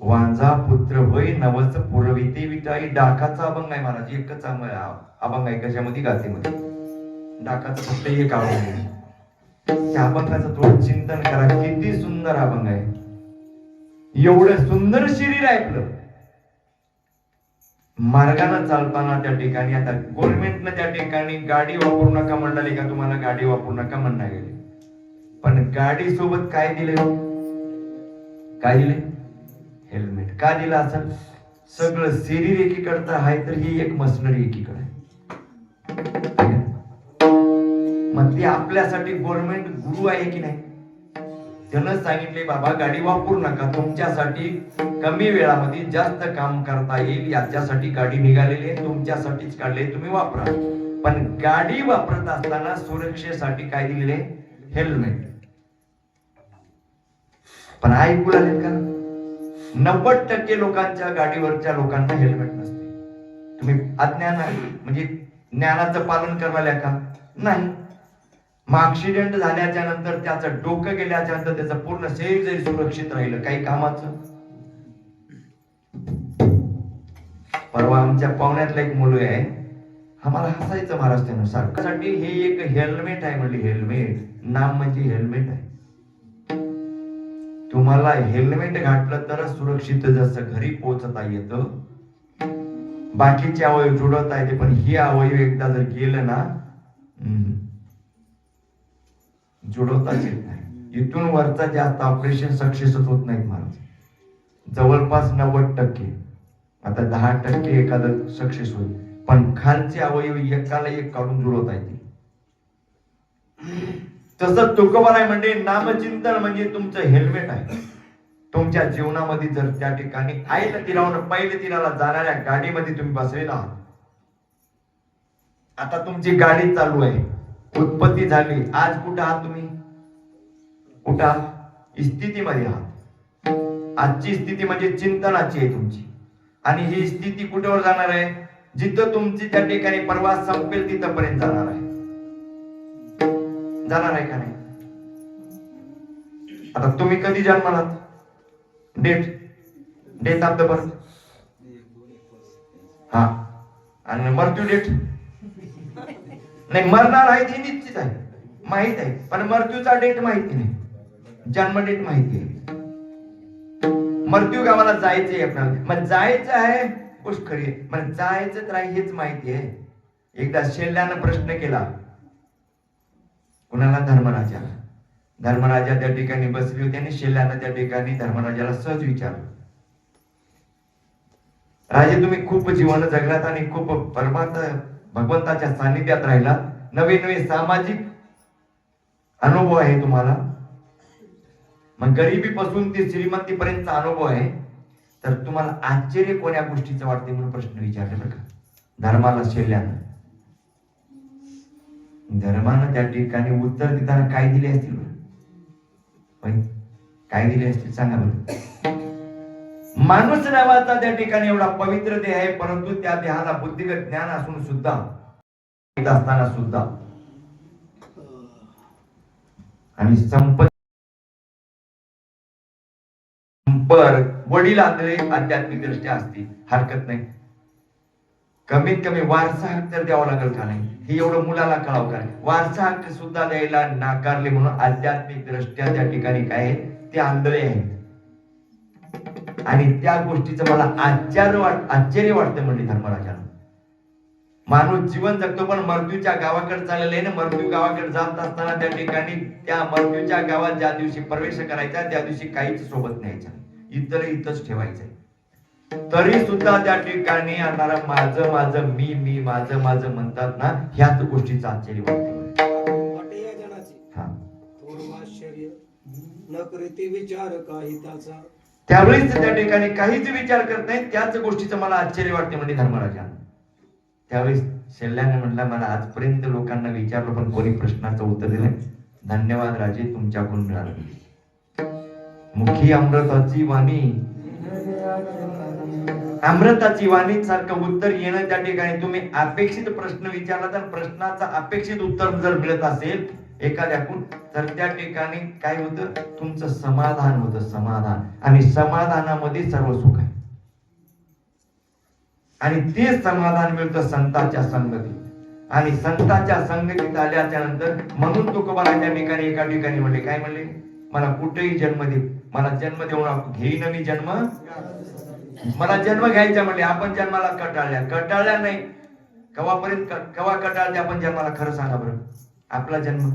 वांजा पुत्र होय नवस पुरविते विटाई. डाकाचा अभंग आहे महाराज. एकच अभंग आहे. कशामध्ये? गातेमध्ये. डाकाचं फक्त एक अभंग आहे. त्या अभंगाचं थोडं चिंतन करा. किती सुंदर अभंग आहे. एवढं सुंदर शरीर आहे आपलं. मार्गाने चालताना त्या ठिकाणी आता गव्हर्नमेंटनं त्या ठिकाणी गाडी वापरू नका म्हणले का? तुम्हाला गाडी वापरू नका म्हणणार गेले, पण गाडी सोबत काय दिले? काय दिले? हेल्मेट. का दिला असेल? सगळं शरीर एकीकडचं आहे तर ही एक मशनरी एकीकडे आहे. मग ते आपल्यासाठी गव्हर्नमेंट गुरु आहे की नाही? त्यानं सांगितले बाबा गाडी वापरू नका, तुमच्यासाठी कमी वेळामध्ये जास्त काम करता येईल याच्यासाठी गाडी निघालेली आहे, तुमच्यासाठीच काढले, तुम्ही वापरा. पण गाडी वापरत असताना सुरक्षेसाठी काय दिलेले? हेल्मेट. पण ऐकू लागेल का? 90% लोकांच्या गाडीवरच्या लोकांना हेल्मेट नसते. तुम्ही अज्ञान म्हणजे ज्ञानाचं पालन करणाऱ्या का? नाही. मग ऍक्सिडेंट झाल्याच्या नंतर त्याचं डोकं गेल्याच्या नंतर त्याचं पूर्ण शरीर जरी सुरक्षित राहिलं काही कामाचं. परवा आमच्या पाहुण्यातला एक मुलगा आहे, आम्हाला हसायचं महाराष्ट्रानं सारखं. हे एक हेल्मेट आहे म्हणले. हेल्मेट नाम म्हणजे हेल्मेट आहे. तुम्हाला हेल्मेट घातलं तर सुरक्षित जसं घरी पोहोचता येतं, बाकीचे अवयव जुळवता येते, पण हे अवयव एकदा जर गेलं ना जुळवताच येत नाही. इथून वरचा जास्त ऑपरेशन सक्सेसच होत नाहीत महाराज. जवळपास 90%. आता 10% एखादं सक्सेस होईल, पण खालचे अवयव एकाला एक काढून जुळवता येते. तसं तुकोबाराय म्हणजे नामचिंतन म्हणजे तुमचं हेल्मेट आहे. तुमच्या जीवनामध्ये जर त्या ठिकाणी आईला तीरावरून पहिले तीराला जाणाऱ्या गाडीमध्ये तुम्ही बसलेला आहात. आता तुमची गाडी चालू आहे, उत्पत्ती झाली. आज कुठं आहात तुम्ही? कुठं आहात? स्थितीमध्ये आहात. आजची स्थिती म्हणजे चिंतनाची आहे तुमची. आणि ही स्थिती कुठेवर जाणार आहे? जिथं तुमची त्या ठिकाणी प्रवास संपेल तिथपर्यंत जाणार आहे. जाणार आहे का नाही? आता तुम्ही कधी जन्मालात? Date of the birth. हा. आणि मृत्यू डेट नाही. मरणार आहे ती निश्चित आहे, माहित आहे, पण मृत्यूचा डेट माहिती नाही. जन्म डेट माहिती आहे. मृत्यू गावाला जायचंय आपल्याला. मग जायचं आहे गोष्ट खरी आहे, पण जायचं तर आहे हेच माहिती आहे. एकदा शेल्यानं प्रश्न केला कुणाला? धर्मराजाला. धर्मराजा त्या ठिकाणी बसली होती आणि शेल्यानं त्या ठिकाणी धर्मराजाला सहज विचारलं, राजे तुम्ही खूप जीवन जगलात आणि खूप भगवंताच्या सानिध्यात राहिला, नवे नवे सामाजिक अनुभव आहे तुम्हाला, मग गरिबीपासून ते श्रीमंतीपर्यंतचा अनुभव आहे. तर तुम्हाला आश्चर्य कोण्या गोष्टीचं वाटते म्हणून प्रश्न विचारले बरं का धर्माला शेल्यानं. धर्मानं त्या ठिकाणी उत्तर देताना काय दिले असतील बरं, काय दिले असतील सांगा बरं. माणूस नावाचा त्या ठिकाणी एवढा पवित्र देह आहे, परंतु त्या देहाला बुद्धिगत ज्ञान असून सुद्धा असताना सुद्धा आणि संपत्ती वडील आणले आध्यात्मिक दृष्ट्या असतील हरकत नाही. कमीत कमी वारसा हक्क तर द्यावा लागेल का नाही, हे एवढं मुलाला कळावं का. वारसा हक्क सुद्धा द्यायला नाकारले म्हणून आध्यात्मिक दृष्ट्या त्या ठिकाणी काय आहे ते आंधळे आहेत. आणि त्या गोष्टीचं मला आश्चर्य वाटतं म्हणजे धर्मराजानं. माणूस जीवन जगतो पण मृत्यूच्या गावाकडे चाललेला आहे ना. मृत्यू गावाकडे जात असताना त्या ठिकाणी त्या मृत्यूच्या गावात ज्या दिवशी प्रवेश करायचा त्या दिवशी काहीच सोबत न्यायचं नाही, इथंच ठेवायचंय. तरी सुद्धा त्या ठिकाणी आणणारा माझं माझं मी मी माझं माझं म्हणतात ना, ह्याच गोष्टीचं आश्चर्य वाटते. त्यावेळेस त्या ठिकाणी काहीच विचार करत नाही, त्याच गोष्टीचं मला आश्चर्य वाटते म्हणजे धर्मराजा. त्यावेळेस शेल्याने म्हटलं मला आजपर्यंत लोकांना विचारलं पण कोणी प्रश्नाचं उत्तर दिलं. धन्यवाद राजे, तुमच्याकडून मिळालं. मुखी अमृताची वाणी, अमृताची वाणी सारखं उत्तर येणं त्या ठिकाणी तुम्ही अपेक्षित प्रश्न विचारला तर प्रश्नाचा अपेक्षित उत्तर जर मिळत असेल एखाद्याकडून तर त्या ठिकाणी काय होतं तुमचं समाधान होतं, समाधान. आणि समाधानामध्ये सर्व सुख आहे. आणि ते समाधान मिळतं संतांच्या संगतीत. आणि संतांच्या संगतीत आल्याच्या नंतर म्हणून तुकोबाला त्या ठिकाणी एका ठिकाणी म्हणले, काय म्हणले, मला कुठेही जन्म दे, मला जन्म देऊन घेईन मी जन्म, मला जन्म घ्यायचा म्हणले. आपण जन्माला कटाळल्या नाही. कवा कटाळते आपण जन्माला, खरं सांगा बरं. आपला जन्म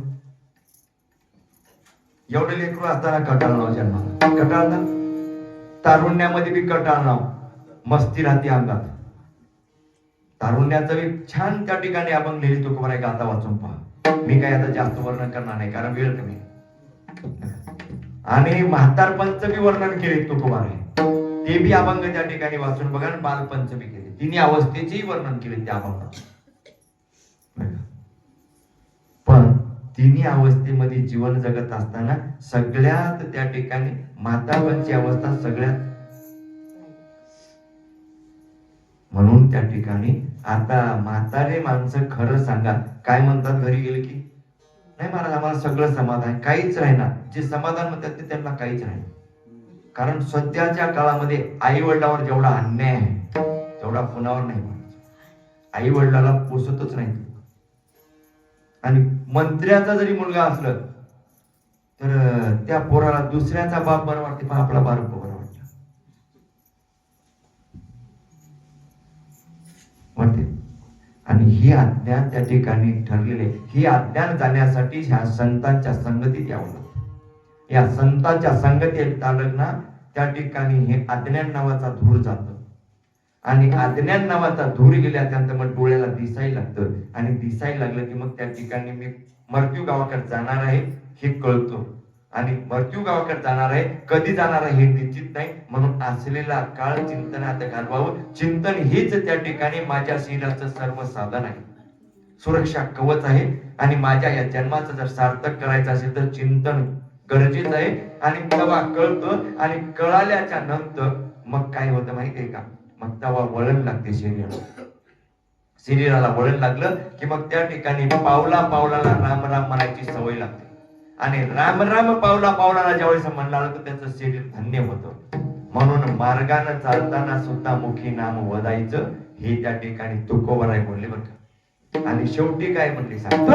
एवढे लेकरू असताना कटाळणार जन्माला, कटाळणार. तारुण्यामध्ये बी कटाळणार, मस्ती राहते अंगात. तारुण्याचं बी छान त्या ठिकाणी आपण लिहिली तुकोबा एक गाथा वाचून पहा. मी काय आता जास्त वर्णन करणार नाही कारण वेळ कमी. आणि म्हातारपणचं बी वर्णन केले तुकोबाने, ते बी अभंग त्या ठिकाणी वाचून बघा. बालपणचं बी केले, तिन्ही अवस्थेचेही वर्णन केले त्या अभंगात. पण तिन्ही अवस्थेमध्ये जीवन जगत असताना सगळ्यात त्या ठिकाणी म्हातारपणची अवस्था सगळ्यात. म्हणून त्या ठिकाणी आता म्हातारे माणसं खरं सांगा काय म्हणतात घरी गेले की, नाही महाराज आम्हाला सगळं समाधान, काहीच राहीना. जे समाधान म्हणतात ते त्यांना काहीच नाही. कारण सध्याच्या काळामध्ये आई वडिलांवर जेवढा अन्याय आहे तेवढा कुणावर नाही. आई वडिलाला पोसतच नाही. आणि मंत्र्याचा जरी मुलगा असलं तर त्या पोराला दुसऱ्याचा बाप बरं वाटते पण आपला बाप बरं वाटते. आणि ही अज्ञान त्या ठिकाणी ठरलेले, ही अज्ञान जाण्यासाठी ह्या संतांच्या संगतीत यावं लागतं. या संतांच्या संगतीत आलं ना त्या ठिकाणी हे अज्ञान नावाचा धूर जातो. आणि अज्ञान नावाचा धूर गेल्यानंतर मग डोळ्याला दिसायला लागतं. आणि दिसायला लागलं की मग त्या ठिकाणी मी मृत्यू गावाकडे जाणार आहे हे कळतो. आणि मृत्यू गावाकडे जाणार आहे, कधी जाणार आहे हे निश्चित नाही. म्हणून असलेला काळ चिंतनात घालवावं. चिंतन हेच त्या ठिकाणी माझ्या शरीराचं सर्व साधन आहे, सुरक्षा कवच आहे. आणि माझ्या या जन्माचं जर सार्थक करायचं असेल तर चिंतन गरजेचं आहे. आणि तेव्हा कळतं. आणि कळाल्याच्या नंतर मग काय होतं माहितीये का, मग तेव्हा वळण लागते शरीराला वळण लागलं की मग त्या ठिकाणी पावला पावलाला राम राम म्हणायची सवय लागते. आणि राम राम पावला पावलाला ज्यावेळेस म्हणलं तर त्याचं शरीर धन्य होतं. म्हणून मार्गाने चालताना सुद्धा मुखी नाम वदायचं हे त्या ठिकाणी तुकोबाराय बोलले बरं का. आणि शेवटी काय म्हणले सांग,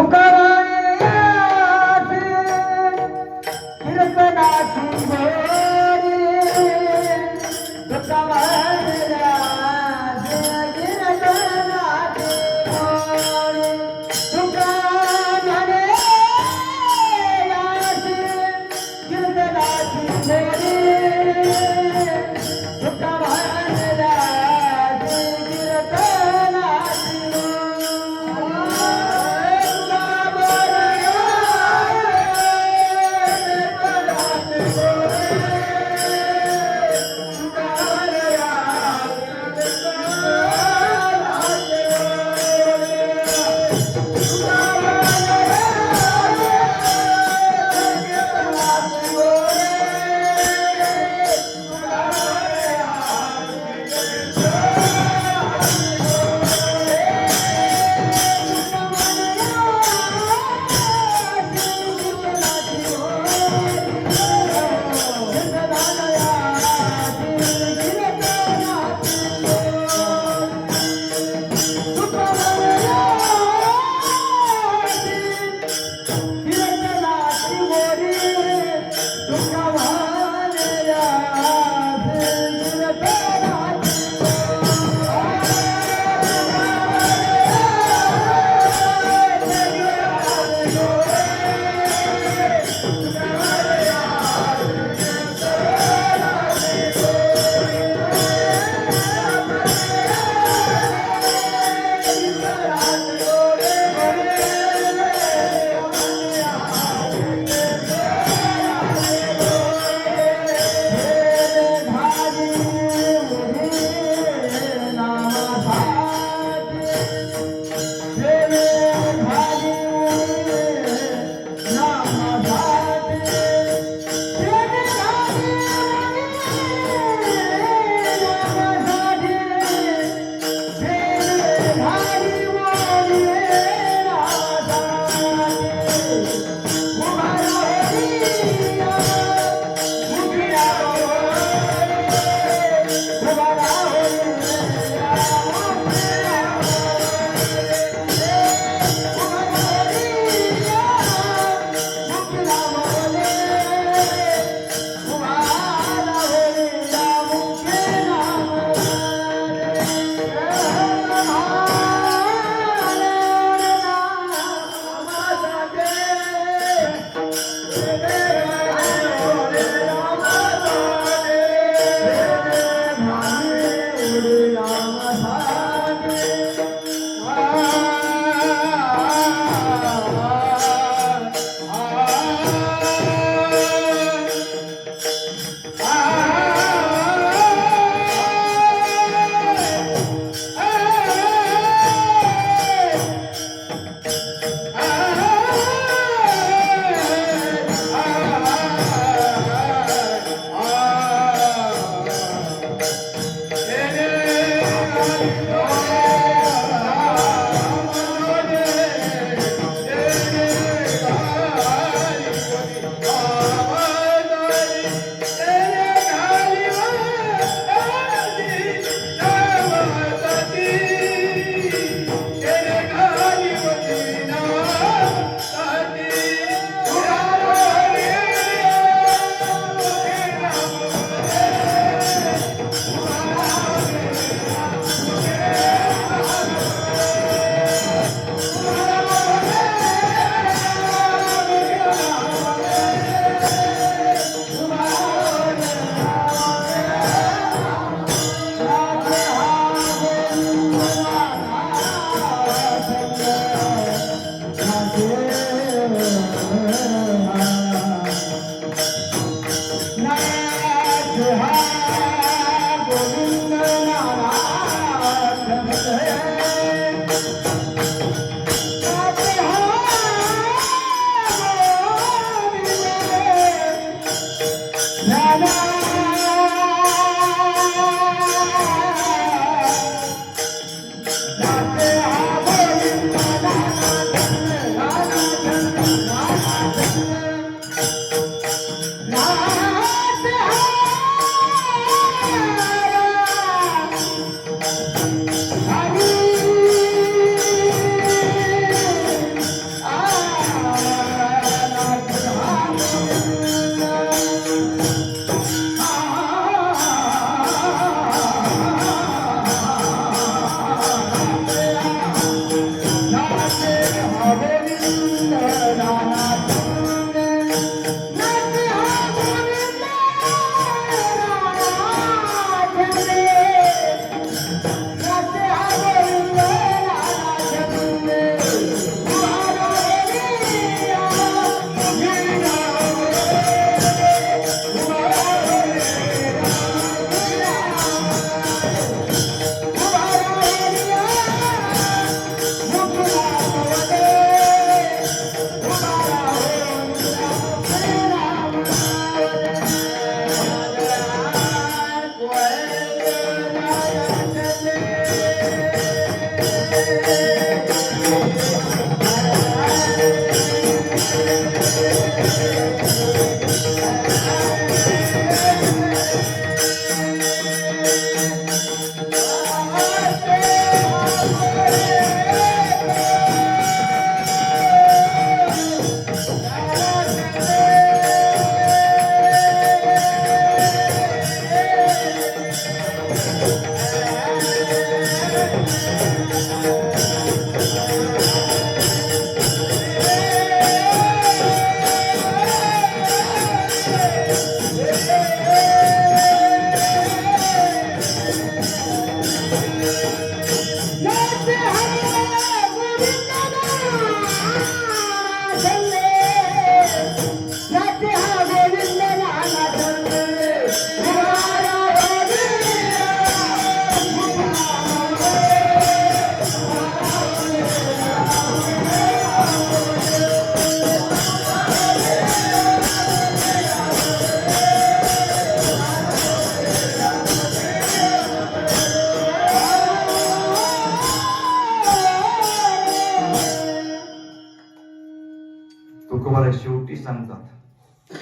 तुकोबाला शेवटी सांगतात,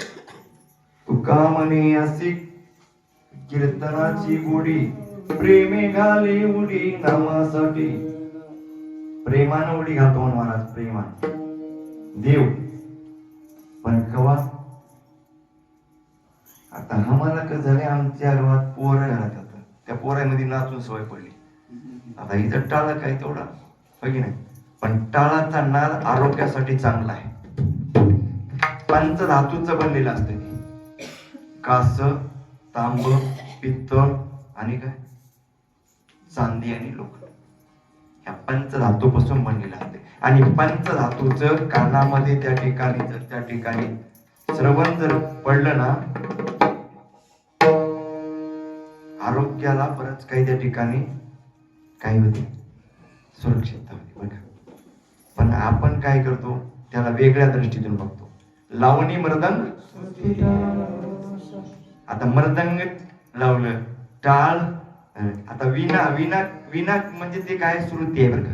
तुका म्हणे अशी कीर्तनाची गोडी, प्रेमे घाले उडी नामासाठी. प्रेमानं उडी घालतो महाराज, प्रेमान देव. पण कवा आता आम्हाला कसं झाले, आमच्या गावात पोरं घालत होतं, त्या पोरामध्ये नाचून सवय पडली. आता इथं टाळ काय तेवढा होय की नाही, पण टाळाचा नाद आरोग्यासाठी चांगला आहे. पंचधातूचं बनलेलं असतं, कास, तांब, पित्तळ आणि काय चांदी आणि लोखंड, ह्या पंचधातूपासून बनलेलं असते. आणि पंचधातूचं कानामध्ये त्या ठिकाणी श्रवण जर पडलं ना, आरोग्याला बरंच काही त्या ठिकाणी काय होते, सुरक्षितता होते बघा. पण आपण काय करतो, त्याला वेगळ्या दृष्टीतून बघतो. लावणी मृदंग, आता मृदंग लावलं, टाळ आता विना विना विना म्हणजे ते काय श्रुती आहे बरं का.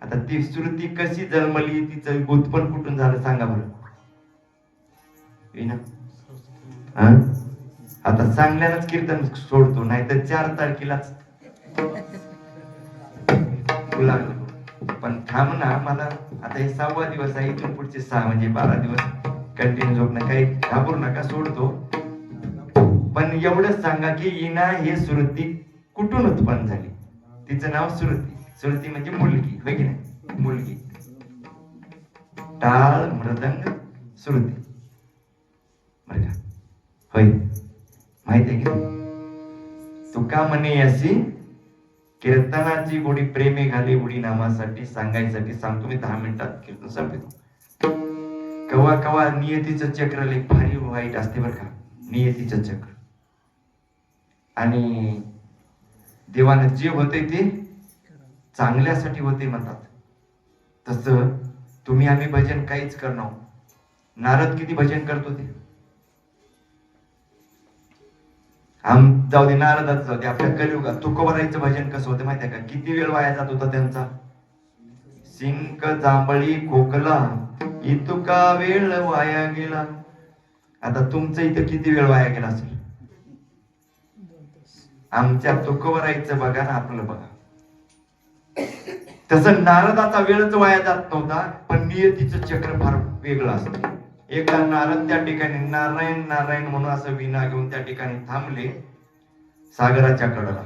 आता ती श्रुती कशी जन्मली, तिचं उत्पन्न कुठून झालं सांगा बरं. विना आता चांगल्यालाच कीर्तन सोडतो, नाही तर 4 तारखेलाच लागलं. पण थांब ना, मला आता हे 6वा दिवस आहे, इथून पुढचे 6 म्हणजे 12 दिवस कंटिन्यू झोपणं, काही घाबरू नका, सोडतो. पण एवढंच सांगा की इना हे श्रुती कुठून उत्पन्न झाली. तिचं नाव श्रुती. श्रुती म्हणजे मुलगी, होय की नाही, मुलगी. टाळ मृदंग श्रुती, बरं का, होय, माहिती आहे की तुका म्हणे अशी कीर्तनाची गोडी प्रेमे घाली उडी नामासाठी सांगायसाठी सांगतो मी. 10 मिनिटात कीर्तन संपतो. कवा कवा नियतीचं चक्र लई भारी वाईट असते बरं का, नियतीचं चक्र. आणि देवानं जे होते ते चांगल्यासाठी होते म्हणतात. तसं तुम्ही आम्ही भजन काहीच करणार. नारद किती भजन करतो ते, जाऊ दे, नारदाच जाऊ दे, आपल्या कलियुगात तुकोबारायचं भजन कसं होतं माहिती आहे का, किती वेळ वाया जात होता त्यांचा. सिंक जांभळी खोकला इतुका वेळ वाया गेला. आता तुमचं इथं किती वेळ वाया गेला असेल. आमच्या तुकोबारायचं बघा ना, आपलं बघा. तसं नारदाचा वेळच वाया जात नव्हता, पण नियतीचं चक्र फार वेगळं असतं. एकदा नारद त्या ठिकाणी नारायण नारायण म्हणून असं विना घेऊन त्या ठिकाणी थांबले सागराच्या कडेला.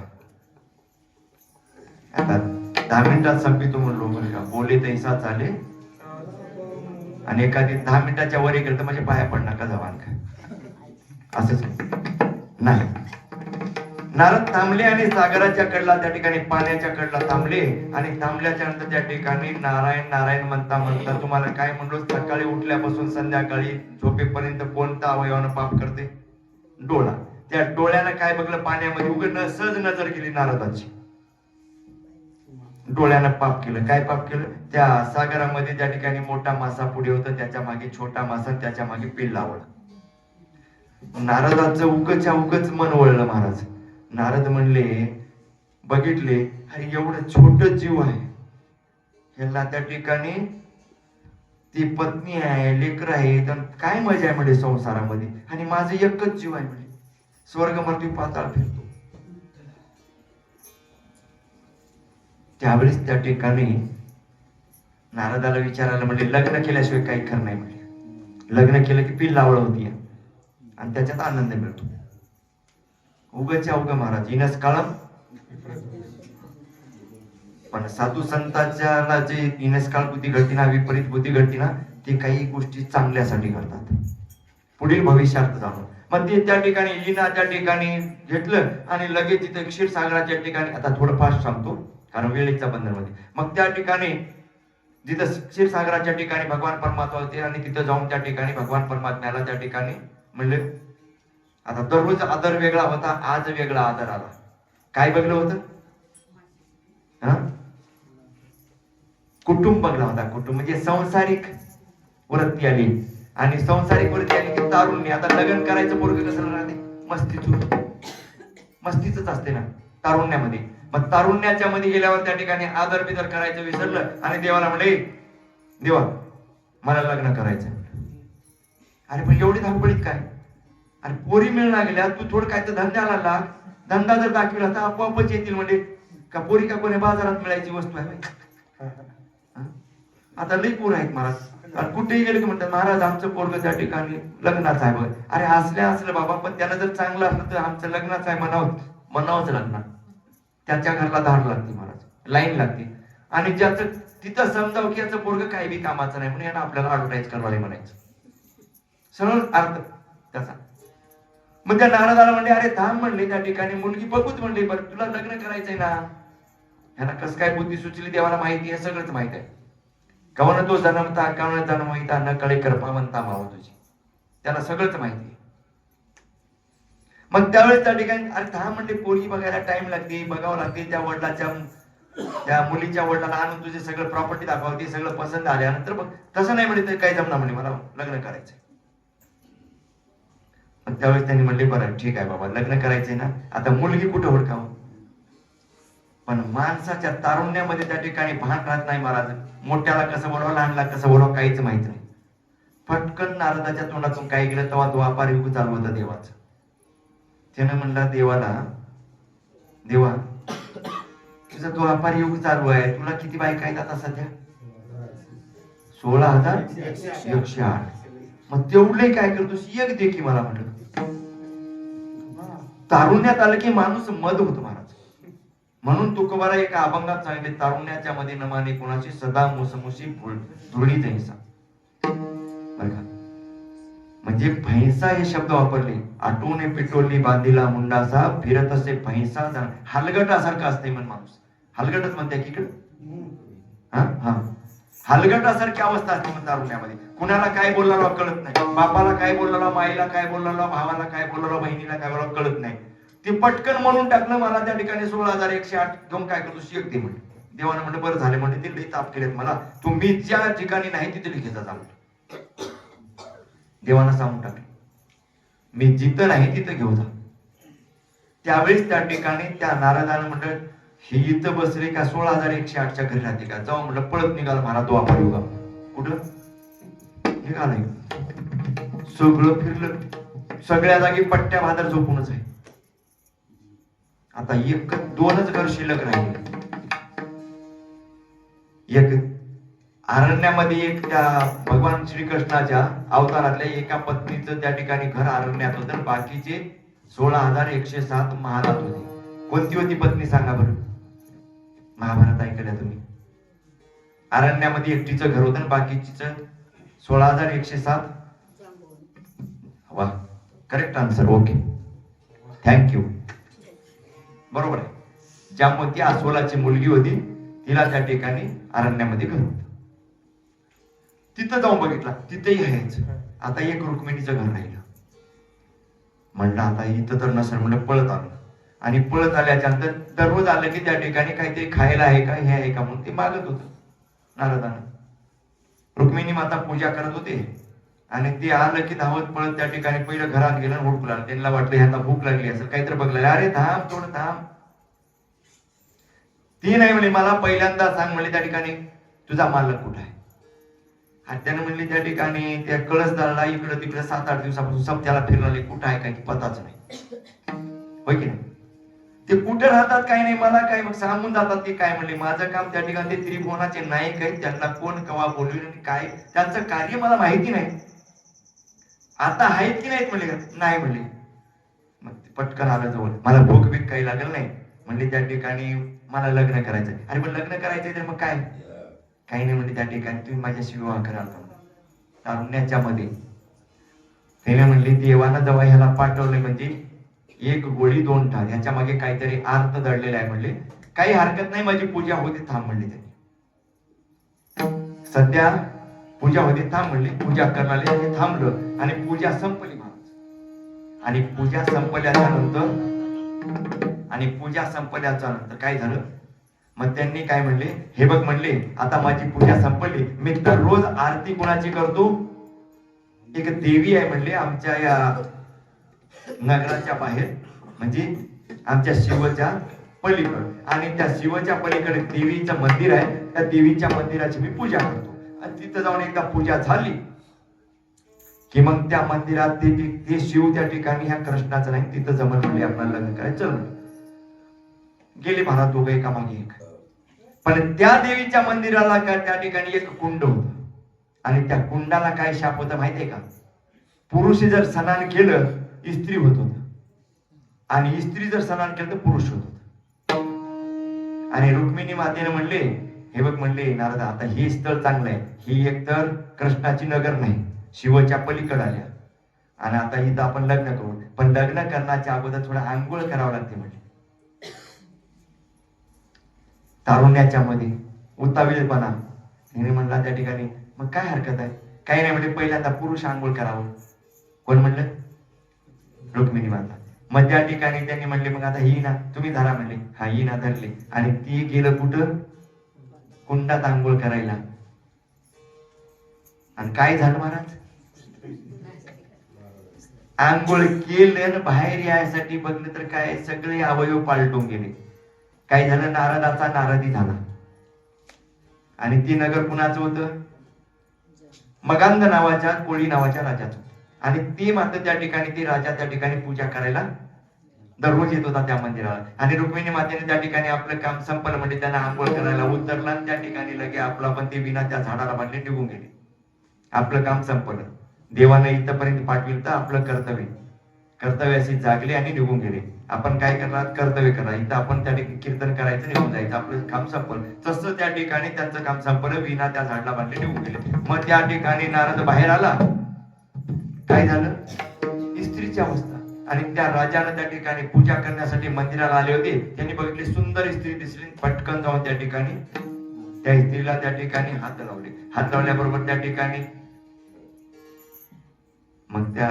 आता 10 मिनिटात संपितो म्हणलो बरं का, बोले तैसा चाले. आणि एखादी 10 मिनिटाच्या वर गेलं तर म्हणजे पाया पड नका जवान काय, असंच नाही. नारद थांबले आणि सागराच्या कडला त्या ठिकाणी पाण्याच्या कडला थांबले. आणि थांबल्याच्या नंतर त्या ठिकाणी नारायण नारायण म्हणता म्हणता, तुम्हाला काय म्हणलो, सकाळी उठल्यापासून संध्याकाळी झोपेपर्यंत कोणता अवयवानं पाप करते, डोळा. त्या डोळ्यानं काय बघलं पाण्यामध्ये, उघड सहज नजर गेली नारदाची, डोळ्यानं पाप केलं. काय पाप केलं, त्या सागरामध्ये त्या ठिकाणी मोठा मासा पुढे होता, त्याच्या मागे छोटा मासा, त्याच्या मागे पिल्ला आवडला. नारदाचं उगच्या उगच मन वळलं महाराज. नारद म्हणले, बघितले, अरे एवढं छोट जीव आहे, ह्याला त्या ठिकाणी ती पत्नी आहे, लेकर आहे, तर काय मजा आहे म्हणजे संसारामध्ये, आणि माझं एकच जीव आहे म्हणजे स्वर्ग मर्ती पाताळ फिरतो. त्यावेळेस त्या ठिकाणी नारदाला विचारायला म्हणजे, लग्न केल्याशिवाय काही खरं नाही म्हणजे, लग्न केलं की पिल्ला आवड होती आणि त्याच्यात आनंद मिळतो. उगच्या उग महाराज इनस काळम. पण साधू संतांच्या जे इनसकाळ बुद्धी घडती ना, विपरीत बुद्धी घडती ना, ते काही गोष्टी चांगल्यासाठी घडतात, पुढील भविष्यात जाणून. मग ते त्या ठिकाणी इना त्या ठिकाणी घेतलं आणि लगेच तिथे क्षीरसागराच्या ठिकाणी, आता थोडं फास्ट सांगतो कारण वेळेच्या बंधनामध्ये. मग त्या ठिकाणी जिथं क्षीरसागराच्या ठिकाणी भगवान परमात्मा होते आणि तिथं जाऊन त्या ठिकाणी भगवान परमात्म्याला त्या ठिकाणी म्हणले, आता दररोज आदर वेगळा होता, आज वेगळा आदर आला. काय बघलं होतं, कुटुंब बघला होता. कुटुंब म्हणजे संसारिक वृत्ती आली, आणि संसारिक वृत्ती आली की तारुण्य. आता लग्न करायचं पोरग कसं राहते, मस्तीच असते ना तारुण्यामध्ये. मग तारुण्याच्या मध्ये गेल्यावर त्या ठिकाणी आदर बिदर करायचं विसरलं आणि देवाला म्हणले, देवा मला लग्न करायचं. अरे पण एवढी धावपळीत काय, आणि पोरी मिळणार गेल्या, तू थोडं काय तर धंद्याला लाग. धंदा जर दाखविला तर आपोआपच येतील. म्हणजे का पोरी का कोणी बाजारात मिळायची वस्तू आहे. आता लई पोर आहेत महाराज, आणि कुठेही गेले की म्हणतात, महाराज आमचं पोरग त्या ठिकाणी लग्नाचं आहे बघ. अरे असलं बाबा, पण त्यानं जर चांगलं असलं तर आमचं लग्नाचं आहे म्हणावंच लागणार. त्याच्या घरला धार लागते महाराज, लाईन लागते. आणि ज्याचं तिथं समजावं की याचं पोरग काही बी कामाचं नाही म्हणून यानं आपल्याला ऍडव्हर्टाईज करवाले म्हणायचं, सरळ अर्थ त्याचा. मग त्या नारदाला म्हणले, अरे थांब म्हणले, त्या ठिकाणी मुलगी बघूच म्हणले, बरं तुला लग्न करायचंय ना. ह्याला कसं काय बुद्धी सुचली देवाला माहिती आहे, सगळंच माहित आहे. कवन तो जन्मता कवन जन्महिता न कळे कृपा म्हणता माव तुझी, त्याला सगळंच माहिती आहे. मग त्यावेळेस त्या ठिकाणी अरे थांब म्हणले, पोरगी बघायला टाइम लागते, बघावं लागते. त्या वडिलाच्या त्या मुलीच्या वडिलांना आणून तुझे सगळं प्रॉपर्टी दाखवावं, सगळं पसंत आल्यानंतर बघ. तसं नाही म्हणले तर काय जमणार म्हणले, मला लग्न करायचंय. मग त्यावेळेस त्यांनी म्हणले, बरं ठीक आहे बाबा, लग्न करायचंय ना, आता मुलगी कुठं हुडकावं. पण माणसाच्या तारुण्यामध्ये त्या ठिकाणी भान राहत नाही महाराज. मोठ्याला कसं बोलावं, लहानला कसं बोलावं काहीच माहित नाही. फटकन नारदाच्या तोंडातून काय गेलं तेव्हा द्वापार युग चालू होतं देवाचं. त्यानं म्हणला देवाला, देवा तुझा द्वापार युग चालू आहे, तुला किती बायका आहेत आता सध्या? 16,108. मग तेवढे काय करतोस, एक दे की मला. म्हटलं तारुण्यात आलं की माणूस मद होतो महाराज. म्हणून तुकोबारा एका अभंगात सांगितले, तारुण्याच्या मध्ये नमाने कोणाची सदा मुसमुसी धुळी जैसा. बरं का, म्हणजे भैंसा हे शब्द वापरले. आटूने पिटोली बांधिला मुंडासा, फिरत असे भैंसा जाण. हलगटासारखा असते म्हण माणूस. हलगटच म्हणते की इकडं, हलगटासारखी अवस्था असते मग तारुण्यामध्ये. कुणाला काय बोलायला कळत नाही. बापाला काय बोलायला, माईला काय बोलायला, भावाला काय बोलायला, बहिणीला काय बोलायला कळत नाही. ते पटकन म्हणून टाकलं. मला त्या ठिकाणी 16,108 घेऊन काय करतो, शेक दे म्हणे. देवानं म्हणलं बरं झाले म्हणजे ते लई ताप केलेत मला, तुम्ही ज्या ठिकाणी नाही तिथे लिखायचा चालू. देवानं सांगून टाकलं, मी जिथं नाही तिथं घेऊ जा. त्यावेळेस त्या ठिकाणी त्या नारदानं म्हणलं, ही इथं बसले का 16,108च्या घरी राहते का? जाऊ म्हणलं, पळत निघाला महाराज द्वापार युगा. कुठं निघालाय? सगळं फिरलं, सगळ्या जागी पट्ट्या भादर झोपूनच आहे. आता एक दोनच घर शिल्लक राहिले. एक अरण्यामध्ये, एक त्या भगवान श्रीकृष्णाच्या अवतारातल्या एका पत्नीचं त्या ठिकाणी घर अरण्यात होतं. बाकीचे 16,107 महालात होते. कोणती होती पत्नी सांगा बरं? महाभारत ऐकल्या तुम्ही? अरण्यामध्ये एकटीचं घर होतं, बाकीचीच 16,107. वा, करेक्ट आन्सर. Okay, thank you. बरोबर आहे. ज्यामध्ये अस्वलाची मुलगी होती, तिला त्या ठिकाणी अरण्यामध्ये घर होतं. तिथं जाऊन बघितला, तिथेही आहेच. आता एक रुक्मिणीचं घर राहिलं. म्हणलं आता इथं तर नसेल, म्हणलं पळत आलो. आणि पळत आल्याच्या नंतर दररोज आलं की त्या ठिकाणी काहीतरी खायला आहे का, हे आहे का म्हणून ते मागत होतं नारदानं. रुक्मिणी माता पूजा करत होते आणि ते आलं की धावत पळत त्या ठिकाणी पहिलं घरात गेलं, हुडकू लागलं. त्यांना वाटलं ह्यांना भूक लागली असेल, काहीतरी बघलं. अरे थांब, थोडं थांब. ती नाही म्हणली, मला पहिल्यांदा सांग म्हणले त्या ठिकाणी तुझा मालक कुठं आहे? त्यानं म्हणली त्या ठिकाणी त्या कळसदारला इकडं तिकडं 7-8 दिवसापासून सब त्याला फिरले, कुठं आहे काय पताच नाही. होय की नाही? ते कुठे राहतात काय नाही मला काय, मग सांगून जातात ते काय म्हणले. माझं काम त्या ठिकाणी ते त्रिभुवनाचे नायक आहेत, त्यांना कोण कवा बोलवलं काय त्यांचं कार्य मला माहिती नाही. आता आहेत की नाहीत म्हणले? नाही म्हणले. मग पटकन आलं जवळ. मला भूक बीक काही लागल नाही म्हणले. त्या ठिकाणी मला लग्न करायचंय. अरे पण लग्न करायचंय तर मग काय? काही नाही म्हणले. त्या ठिकाणी तुम्ही माझ्याशी विवाह कराल का? तारुण्याच्या मध्ये त्याने म्हणले, देवानं जेव्हा ह्याला पाठवलंय म्हणजे एक गोळी 2 ठार, ह्याच्या मागे काहीतरी अर्थ दडलेला आहे म्हणले. काही हरकत नाही, माझी पूजा होते, थांब म्हणले. त्यांनी सध्या पूजा होते, थांब म्हणले. पूजा करणारे ते थांबलं आणि पूजा संपली महाराज. आणि पूजा संपल्याच्या नंतर काय झालं, मग त्यांनी काय म्हणले, हे बघ म्हणले, आता माझी पूजा संपली, मी दररोज आरती कोणाची करतो? एक देवी आहे म्हणले आमच्या या नगराच्या बाहेर, म्हणजे आमच्या शिवच्या पलीकडे. आणि त्या शिवच्या पलीकडे देवीचं मंदिर आहे, त्या देवीच्या मंदिराची मी पूजा करतो. आणि तिथं जाऊन एकदा पूजा झाली की मग त्या मंदिरात ते शिव त्या ठिकाणी ह्या कृष्णाचं नाही, तिथं जमल म्हणले आपल्याला लग्न करायचं. चल गेले महाराज दोघं एका मागे एक. पण त्या देवीच्या मंदिराला त्या ठिकाणी एक कुंड होत आणि त्या कुंडाला काय शाप होता माहितीये का? पुरुष जर स्नान केलं स्त्री होत होत आणि स्त्री जर स्नान केलं तर पुरुष होत होत. आणि रुक्मिणी मातेने म्हणले, हे बघ म्हणले नारदा, आता हे स्थळ चांगलं आहे, ही एकतर कृष्णाची नगर नाही, शिवच्या पलीकडे आल्या आणि आता इथं आपण लग्न करू. पण लग्न करण्याच्या अगोदर थोडं आंघोळ करावं लागते म्हणजे. तारुण्याच्या मध्ये उतावीळपणा. हिने म्हणला त्या ठिकाणी मग काय हरकत आहे? काही नाही म्हणजे पहिल्यांदा पुरुष आंघोळ करावं. कोण म्हणलं? रुक्मिणी माता. मग त्या ठिकाणी त्यांनी म्हणले मग आता ही ना तुम्ही धरा म्हणले. हा ही ना धरले आणि ती गेलं कुठं? कुंडात आंघोळ करायला. आणि काय झालं महाराज? आंघोळ केलं बाहेर यायसाठी बघलं तर काय सगळे अवयव पालटून गेले. काय झालं, नारदाचा नारदी झाला आणि ते नगर कुणाचं होतं, मगांध नावाच्या कोळी नावाच्या राजाचं. आणि ते मात्र त्या ठिकाणी ते राजा त्या ठिकाणी पूजा करायला दररोज येत होता त्या मंदिराला. आणि रुक्मिणी मातेने त्या ठिकाणी आपलं काम संपलं म्हणजे त्यांना आंघोळ करायला उतरला आणि त्या ठिकाणी लगे आपला पण ते विना त्या झाडाला बांधले निघून गेले. आपलं काम संपलं, देवानं इथपर्यंत पाठविलं तर आपलं कर्तव्याशी जागले आणि निघून गेले. आपण काय करणार, कर्तव्य करणार. इथं आपण त्या ठिकाणी कीर्तन करायचं, निघून जायचं, आपलं काम संपलं. तसं त्या ठिकाणी त्यांचं काम संपलं, विना त्या झाडाला बांधले निघून गेले. मग त्या ठिकाणी नारद बाहेर आला, काय झालं, स्त्रीची अवस्था. आणि त्या राजानं त्या ठिकाणी पूजा करण्यासाठी मंदिराला आले होते. त्यांनी बघितली, सुंदर स्त्री दिसली, पटकन जाऊन त्या ठिकाणी त्या स्त्रीला त्या ठिकाणी हात लावले. हात लावल्याबरोबर त्या ठिकाणी मग त्या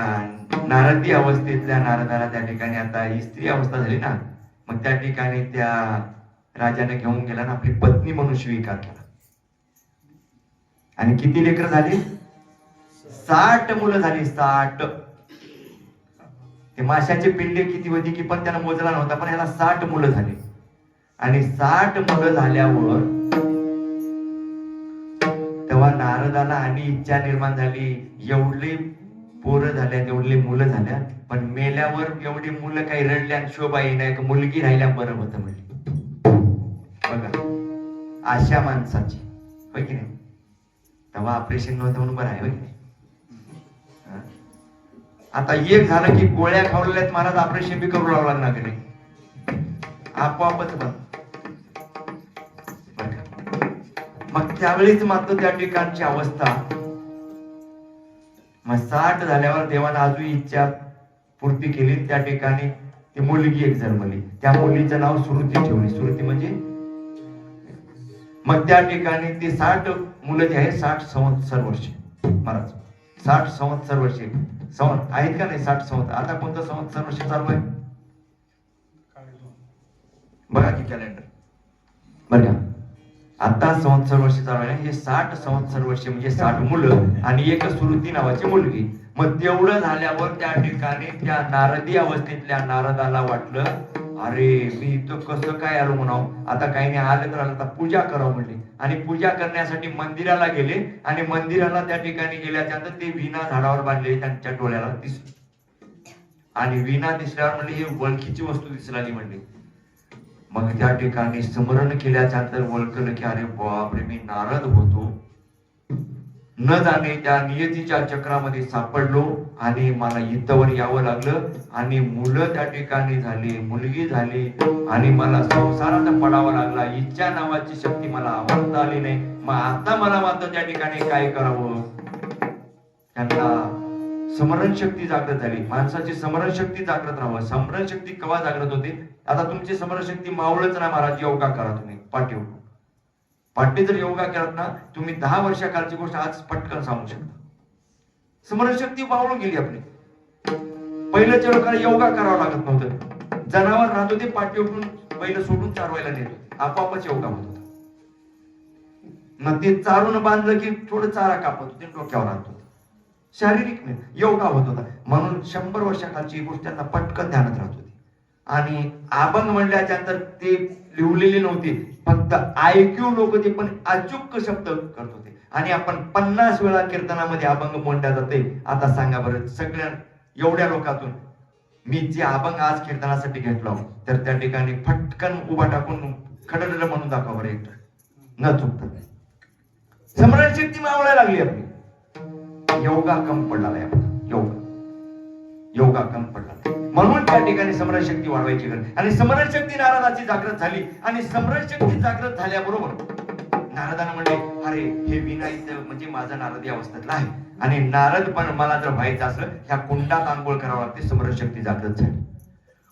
नारदी अवस्थेतल्या नारदाला त्या ठिकाणी आता ही स्त्री अवस्था झाली ना, मग त्या ठिकाणी त्या राजाने घेऊन गेला ना, आपली पत्नी म्हणून स्वीकार केला. आणि किती लेकर झाली, 60 मुलं झाली. 60. ते माशाचे पिल्ले किती होती की पण त्याला मोजला नव्हता, पण याला 60 मुलं झाली. आणि 60 मुलं झाल्यावर तेव्हा नारदाला आणि इच्छा निर्माण झाली, एवढी पोरं झाल्या, एवढी मुलं झाल्या, पण मेल्यावर एवढी मुलं काही रडल्या आणि शोभा येणार, मुलगी राहिल्या बरं होतं म्हणजे. बघा अशा माणसाची, होय की नाही, तेव्हा ऑपरेशन नव्हतं म्हणून बरं आहे, होय की नाही. आता एक झालं की गोळ्या खावलेल्यात महाराज, ऑपरेशन बी करू लावला लागणार की नाही, आपोआपच बंद. मग त्यावेळीच मात्र त्या ठिकाणची अवस्था, मग 60 झाल्यावर देवानं अजून इच्छा पूर्ती केली. त्या ठिकाणी ती मुलगी एक जन्मली, त्या मुलीचं नाव सुरुती ठेवली. सुरुती म्हणजे, मग त्या ठिकाणी ती 60 मुलं जी आहे, 60 संवत्सर वर्ष महाराज, 60 संवत्सर वर्षे आहेत का नाही, 60 संवत्सर. आता कोणतं संवत्सर वर्ष चालू आहे बघा की कॅलेंडर, बरं का. आता संवत्सर वर्ष चालू आहे, हे 60 संवत्सर वर्ष म्हणजे 60 मुलं आणि एक सुरुती नावाची मुलगी. मग तेवढं झाल्यावर त्या ठिकाणी त्या नारदी अवस्थेतल्या नारदाला वाटलं, अरे मी इथं कसं काय आलो म्हणावं, आता काही नाही आलं तर आलं, आता पूजा करावं म्हणले. आणि पूजा करण्यासाठी मंदिराला गेले. आणि मंदिराला त्या ठिकाणी गेल्याच्यानंतर ते विणा झाडावर बांधले, त्यांच्या डोळ्याला दिसले. आणि विणा दिसल्यावर म्हणले ही ओळखीची वस्तू दिसली म्हणले. मग त्या ठिकाणी स्मरण केल्याच्या नंतर ओळखलं की अरे बापरे, मी नारद होतो, न जाणे त्या नियतीच्या चक्रामध्ये सापडलो आणि मला इथवर यावं लागलं. आणि मुलं त्या ठिकाणी झाली, मुलगी झाली आणि मला संसारात पडावा लागला. इच्छा नावाची शक्ती मला आवडता आली नाही. मग आता मला मात्र त्या ठिकाणी काय करावं, त्यांना स्मरण शक्ती जागृत झाली. माणसाची स्मरण शक्ती जागृत राहावं. स्मरण शक्ती केव्हा जागृत होते, आता तुमची स्मरण शक्ती मावळच ना महाराज, योगा करा तुम्ही, पाठी उठून. पाठी जर योगा केलात ना, तुम्ही 10 वर्षाकालची गोष्ट आज पटकन सांगू शकता. स्मरण शक्ती मावळून गेली आपली. पहिल्याच्या लोकांना योगा करावं लागत नव्हतं. जनावर राहत होते, पाठी उठून पहिलं सोडून चारवायला नेत होते, आपोआपच योगा होत होता. मग ते चारून बांधलं की थोडं चारा कापत होते, डोक्यावर राहत होते, शारीरिक योगा होत होता. म्हणून 100 वर्षाखालची गोष्ट त्यांना पटकन ध्यानात राहत होती. आणि अभंग म्हणल्याच्या नंतर ते लिहलेले नव्हते, फक्त ऐक्यू लोक ते पण अचूक शब्द करत होते. आणि आपण 50 वेळा कीर्तनामध्ये अभंग म्हणल्या जाते. आता सांगा बरं, सगळ्या एवढ्या लोकातून मी जे अभंग आज कीर्तनासाठी घेतलो, तर त्या ठिकाणी फटकन उभा टाकून खडरलं म्हणून दाखवा बरं एकदा, न चुकता. स्मरण शक्ती मावळायला लागली आपली. योगा कम पडला आहे, योगा कम पडला. म्हणून त्या ठिकाणी स्मरण शक्ती वाढवायची गरज. आणि स्मरण शक्ती नारदाची जागृत झाली. आणि स्मरण शक्ती जागृत झाल्याबरोबर नारदानं म्हणले, अरे हे विनायक म्हणजे माझा नारदी अवस्थेतला आहे. आणि नारद पण मला जर व्हायचं असलं, ह्या कुंडात आंघोळ करावं लागते. स्मरण शक्ती जागृत झाली.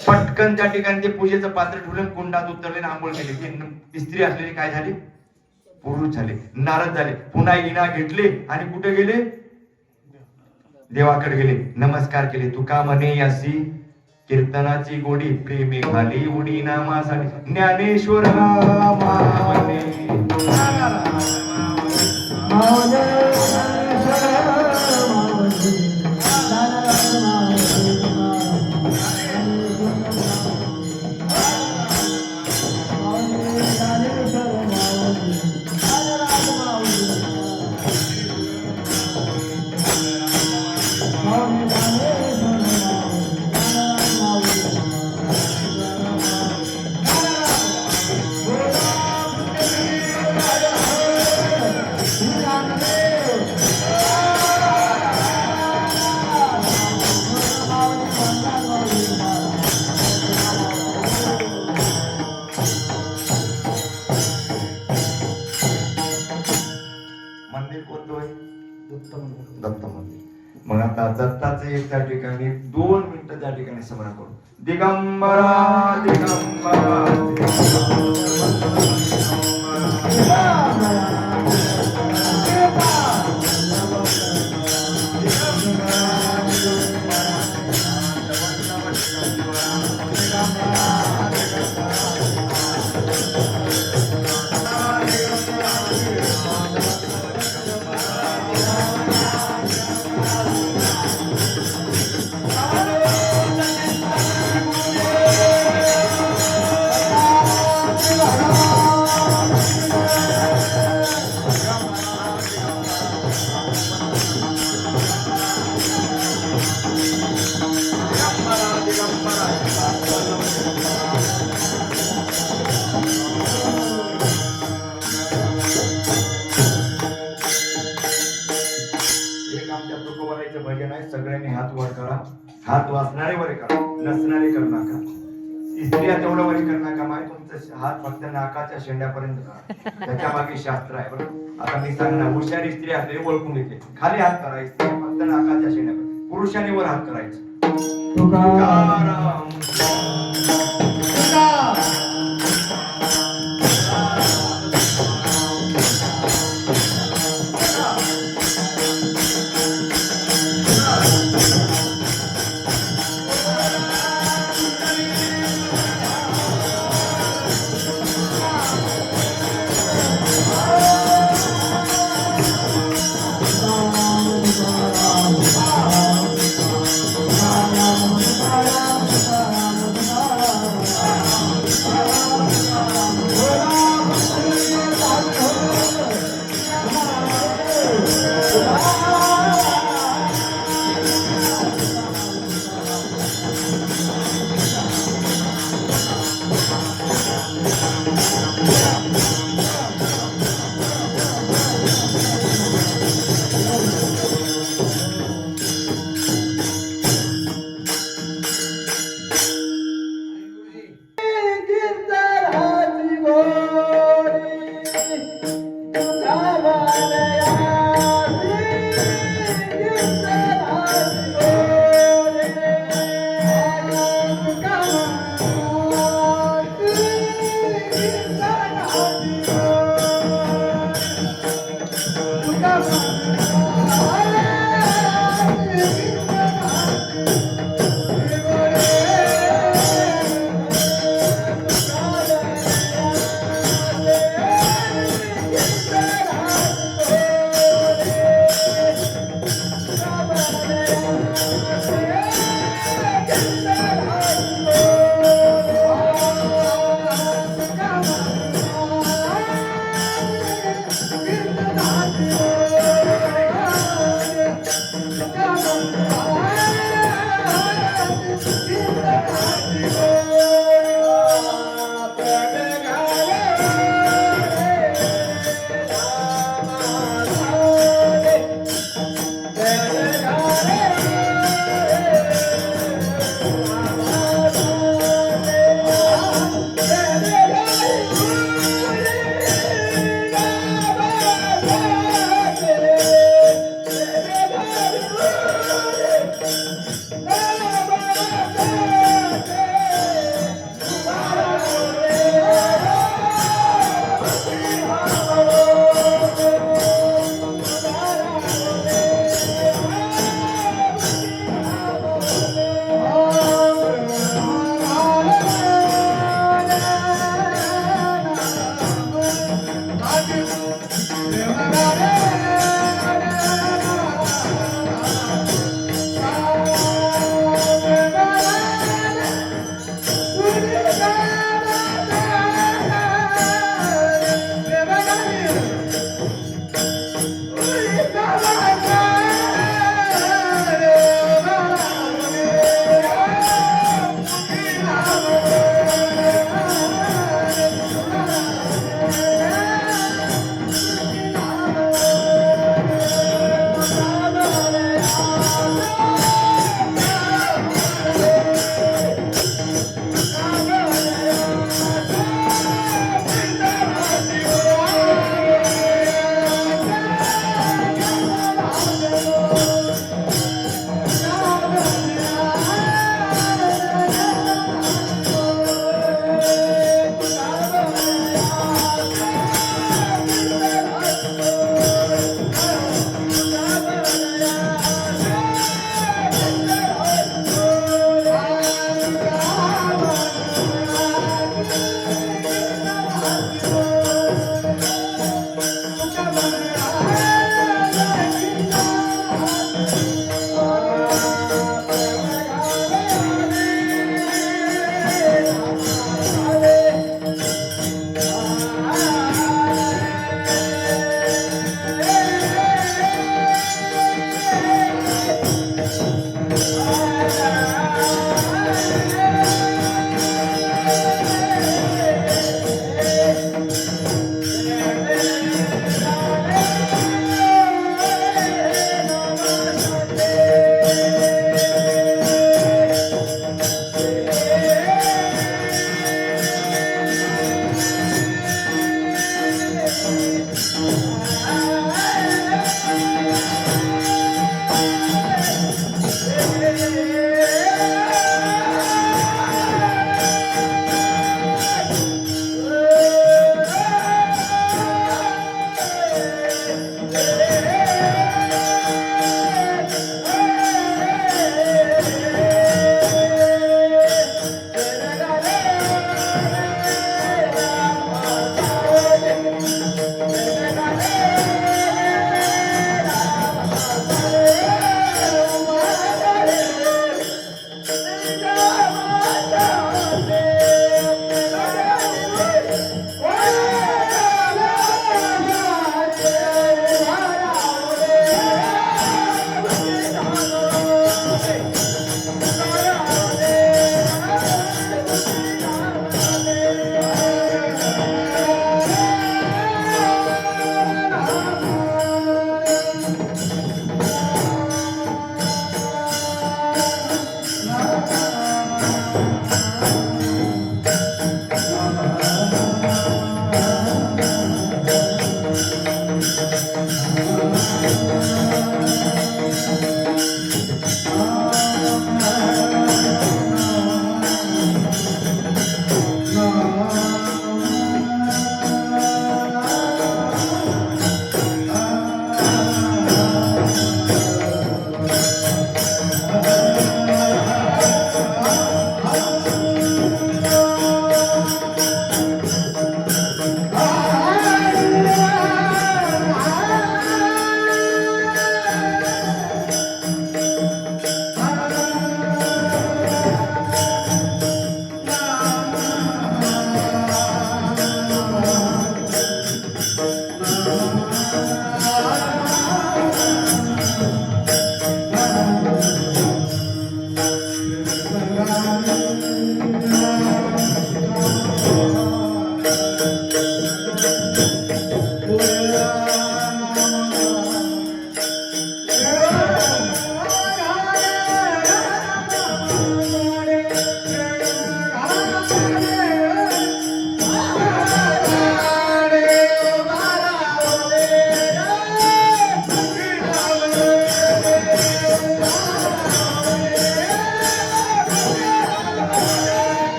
पटकन त्या ठिकाणी ते पूजेचं पात्र ठेवलं, कुंडात उतरले, आंघोळ केली. ती स्त्री असलेली काय झाली, पुरुष झाले, नारद झाले. पुन्हा इना घेतले आणि कुठे गेले, देवाकडे गेले, नमस्कार केले. तुका म्हणे अशी कीर्तनाची गोडी, प्रेमी खाली उडी नामासाठी. ज्ञानेश्वर म्हणे दत्तामध्ये. मग आता दत्ताचं एक त्या ठिकाणी 2 मिनिटं त्या ठिकाणी स्मरण करू. दिगंबरा दिगंबरा भजन आहे. सगळ्यांनी हात वर करा. हात वाचणारे वर करा, नसणारे करू नका. स्त्रिया तेवढं वर करू नका. माहिती तुमचं हात फक्त नाकाच्या शेंड्यापर्यंत करा. त्याच्या मागे शास्त्र आहे बरोबर. आता मी सांगणार हुशारी स्त्री असलेली ओळखून घेते. खाली हात करायचे फक्त नाकाच्या शेंड्यापर्यंत. पुरुषांनी वर हात करायचे.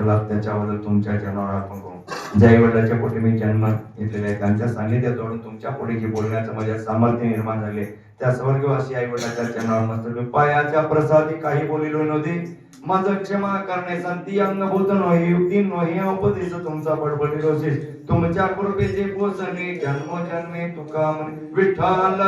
घडला त्याच्याबद्दल तुमच्या चरणावर अर्पण करू. ज्या वडिलांच्या पोटी मी जन्म घेतलेला आहे त्यांच्या सान्निध्यात जोडून तुमच्या पुढे जे बोलण्याचं माझ्या सामर्थ्य निर्माण झाले त्या स्वर्गवासी आई वडिलांच्या चरणावर मस्त पायाच्या प्रसादी काही बोलिलो नव्हते. माझं क्षमा करणे संती अंगभूत नोही युक्ती नोही उपदेश तुमचा बडबडी रोषेस तुमच्या कृपेचे पोचणे जन्मोजन्मे तुका विठ्ठल